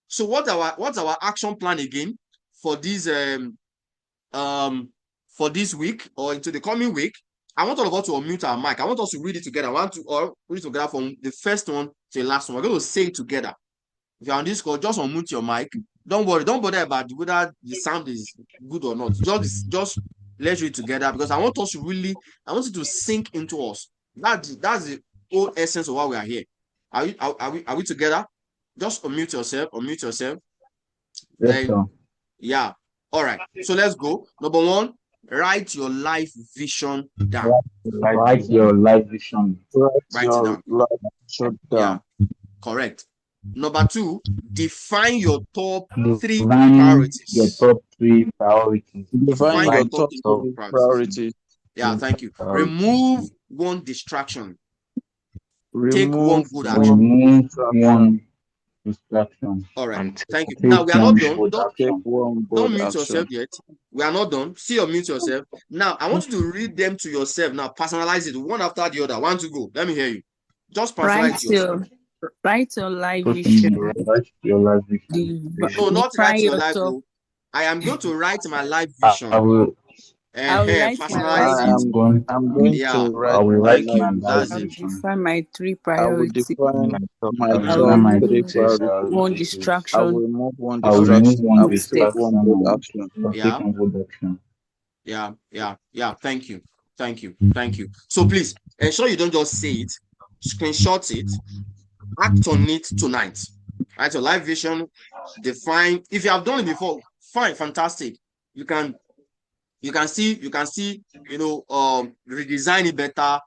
So what's our action plan again for this for this week or into the coming week? I want all of us to unmute our mic. I want us to read it together. I want to read it together from the first one to the last one. We're going to say it together. If you're on this call, just unmute your mic. Don't worry. Don't bother about whether the sound is good or not. Just let's read it together, because I want it to sink into us. That's the whole essence of why we are here. Are we together? Just unmute yourself. Unmute yourself. Yes, sir. Yeah. All right. So let's go. Number one, write your life vision down. Write your life vision. Write it down. Yeah. Correct. Number two, define your top three priorities. Your top three priorities. Define your top three priorities. Yeah, thank you. Remove one distraction. Take one good action. Remove one distraction. All right. Thank you. Now we are not done. Don't mute yourself yet. We are not done. Still mute yourself. Now I want you to read them to yourself. Now personalize it one after the other. One to go. Let me hear you. Just personalize yourself. Write your life vision. Write your life vision. No, not write your life. No. I am going to write my life vision. I will write personalize my life it. I'm going to write my Thank you. life That's I will it. define my three I will priorities. define my I top will three remove priorities. one I will distraction. remove one I will remove distraction. one I will take distraction. one good action. Yeah. Take one good action. Yeah. Thank you. So please ensure you don't just say it. Screenshot it. Act on it tonight. Right? Your life vision. Define. If you have done it before, fine, fantastic. You can see, redesign it better,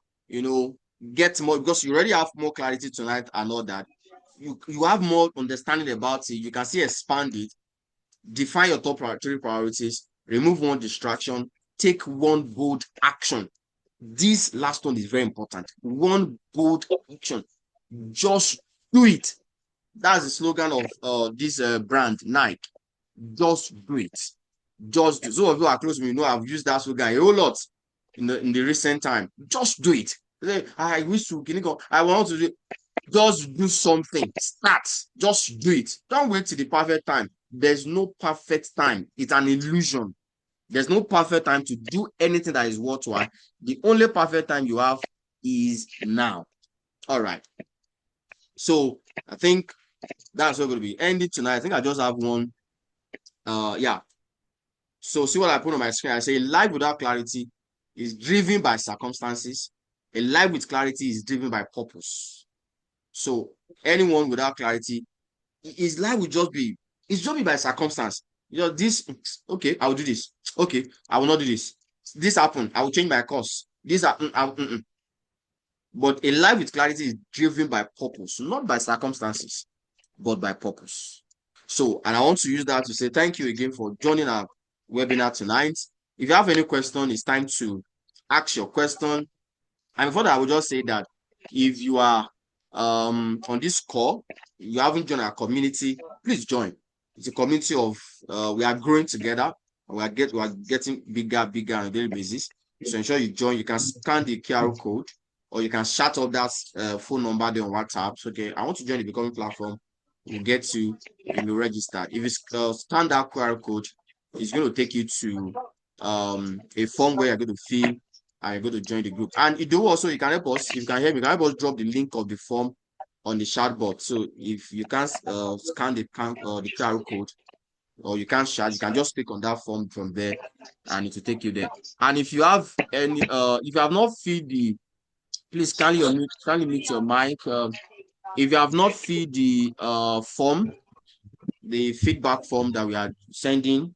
get more, because you already have more clarity tonight and all that. You have more understanding about it. You can see expand it, define your top three priorities, remove one distraction, take one bold action. This last one is very important. One bold action. Just do it. That's the slogan of this brand, Nike. Just do it. Just do. Some of you are close to me, I've used that slogan a whole lot. in the recent time. Just do it. I wish to I want to do. Just do something. Start. Just do it. Don't wait till the perfect time. There's no perfect time. It's an illusion. There's no perfect time to do anything that is worthwhile. The only perfect time you have is now. All right. So I think that's what we're going to be ending tonight. I think I just have one. Yeah. So see what I put on my screen. I say life without clarity is driven by circumstances. A life with clarity is driven by purpose. So anyone without clarity, his life will just be, it's just be by circumstance. You know, this, okay, I will do this. Okay, I will not do this. This happened, I will change my course. This happened, But a life with clarity is driven by purpose, not by circumstances, but by purpose. So, and I want to use that to say thank you again for joining our webinar tonight. If you have any question, it's time to ask your question. And before that, I will just say that if you are on this call, you haven't joined our community, please join. It's a community of we are growing together. We are getting bigger on a daily basis. So ensure you join. You can scan the QR code, or you can chat up that phone number there on WhatsApp. So, okay, I want to join the Becoming platform. We'll get you. You will register. If you scan that QR code, it's going to take you to a form where you're going to fill and you're going to join the group. And you do also, you can help us, if you can help me, you can help us drop the link of the form on the chat box. So if you can't scan the QR code, or you can't chat, you can just click on that form from there and it will take you there. And if you have any if you have not filled the, please kindly mute your mic. If you have not filled the form, the feedback form that we are sending,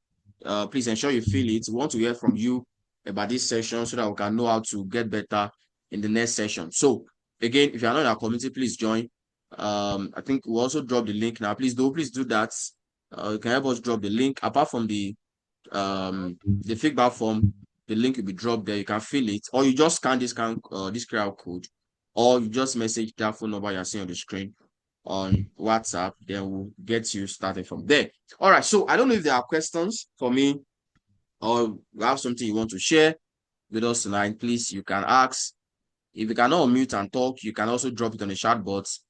please ensure you fill it. We want to hear from you about this session so that we can know how to get better in the next session. So again, if you are not in our community, please join. I think we'll also drop the link now. Please do that. You can help us drop the link. Apart from the feedback form, the link will be dropped there. You can fill it, or you just scan this QR code, or you just message that phone number you're seeing on the screen on WhatsApp, then we'll get you started from there. All right, so I don't know if there are questions for me, or you have something you want to share with us tonight. Please, you can ask. If you cannot unmute and talk, you can also drop it on the chat box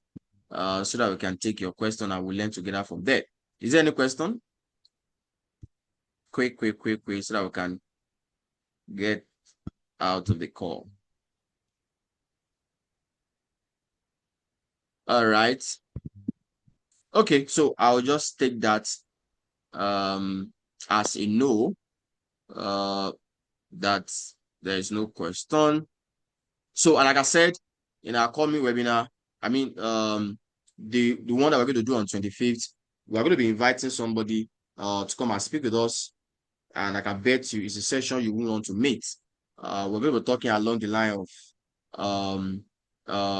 so that we can take your question and we'll learn together from there. Is there any question? Quick, so that we can get out of the call. All right. Okay, so I'll just take that as a no, that there is no question. So, and like I said, in our coming webinar, I mean, the one that we're going to do on 25th, we're going to be inviting somebody to come and speak with us. And I can bet you it's a session you won't want to miss. We're going to be talking along the line of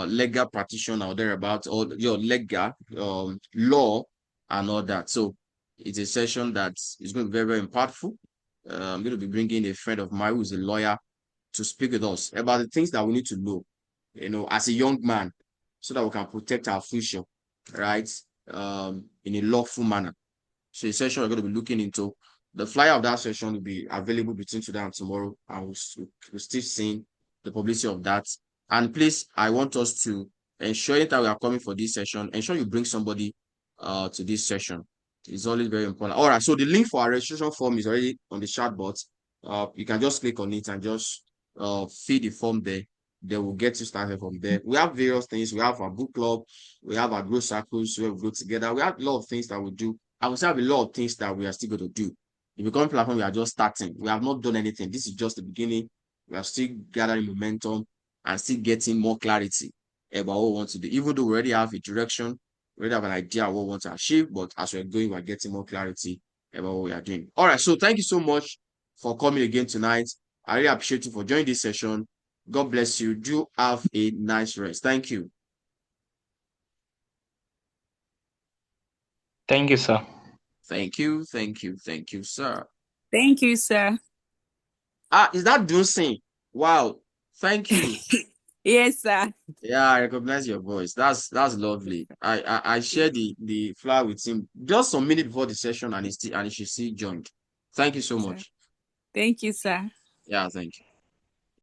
legal practitioner or thereabout, or your legal law and all that. So it's a session that is going to be very, very impactful. I'm going to be bringing a friend of mine who's a lawyer to speak with us about the things that we need to know, as a young man, so that we can protect our future, right? In a lawful manner. So a session we're going to be looking into. The flyer of that session will be available between today and tomorrow, and we'll still seeing the publicity of that. And please, I want us to ensure that we are coming for this session. Ensure you bring somebody to this session. It's always very important. All right, so the link for our registration form is already on the chat box. You can just click on it and just fill the form there. They will get you started from there. We have various things. We have our book club. We have our growth circles where we go together. We have a lot of things that we do. I will say have a lot of things that we are still going to do. The Becoming platform, we are just starting. We have not done anything. This is just the beginning. We are still gathering momentum and still getting more clarity about what we want to do. Even though we already have a direction, we already have an idea of what we want to achieve, but as we're going, we're getting more clarity about what we are doing. All right, so thank you so much for coming again tonight. I really appreciate you for joining this session. God bless you. Do have a nice rest. Thank you. Thank you, sir. Thank you, sir. Thank you, sir. Is that Dunsin? Wow. Thank you. Yes, sir. Yeah, I recognize your voice. That's lovely. I share the flyer with him just some minute before the session, and he should see joined. Thank you so much. Thank you, sir. Yeah, thank you.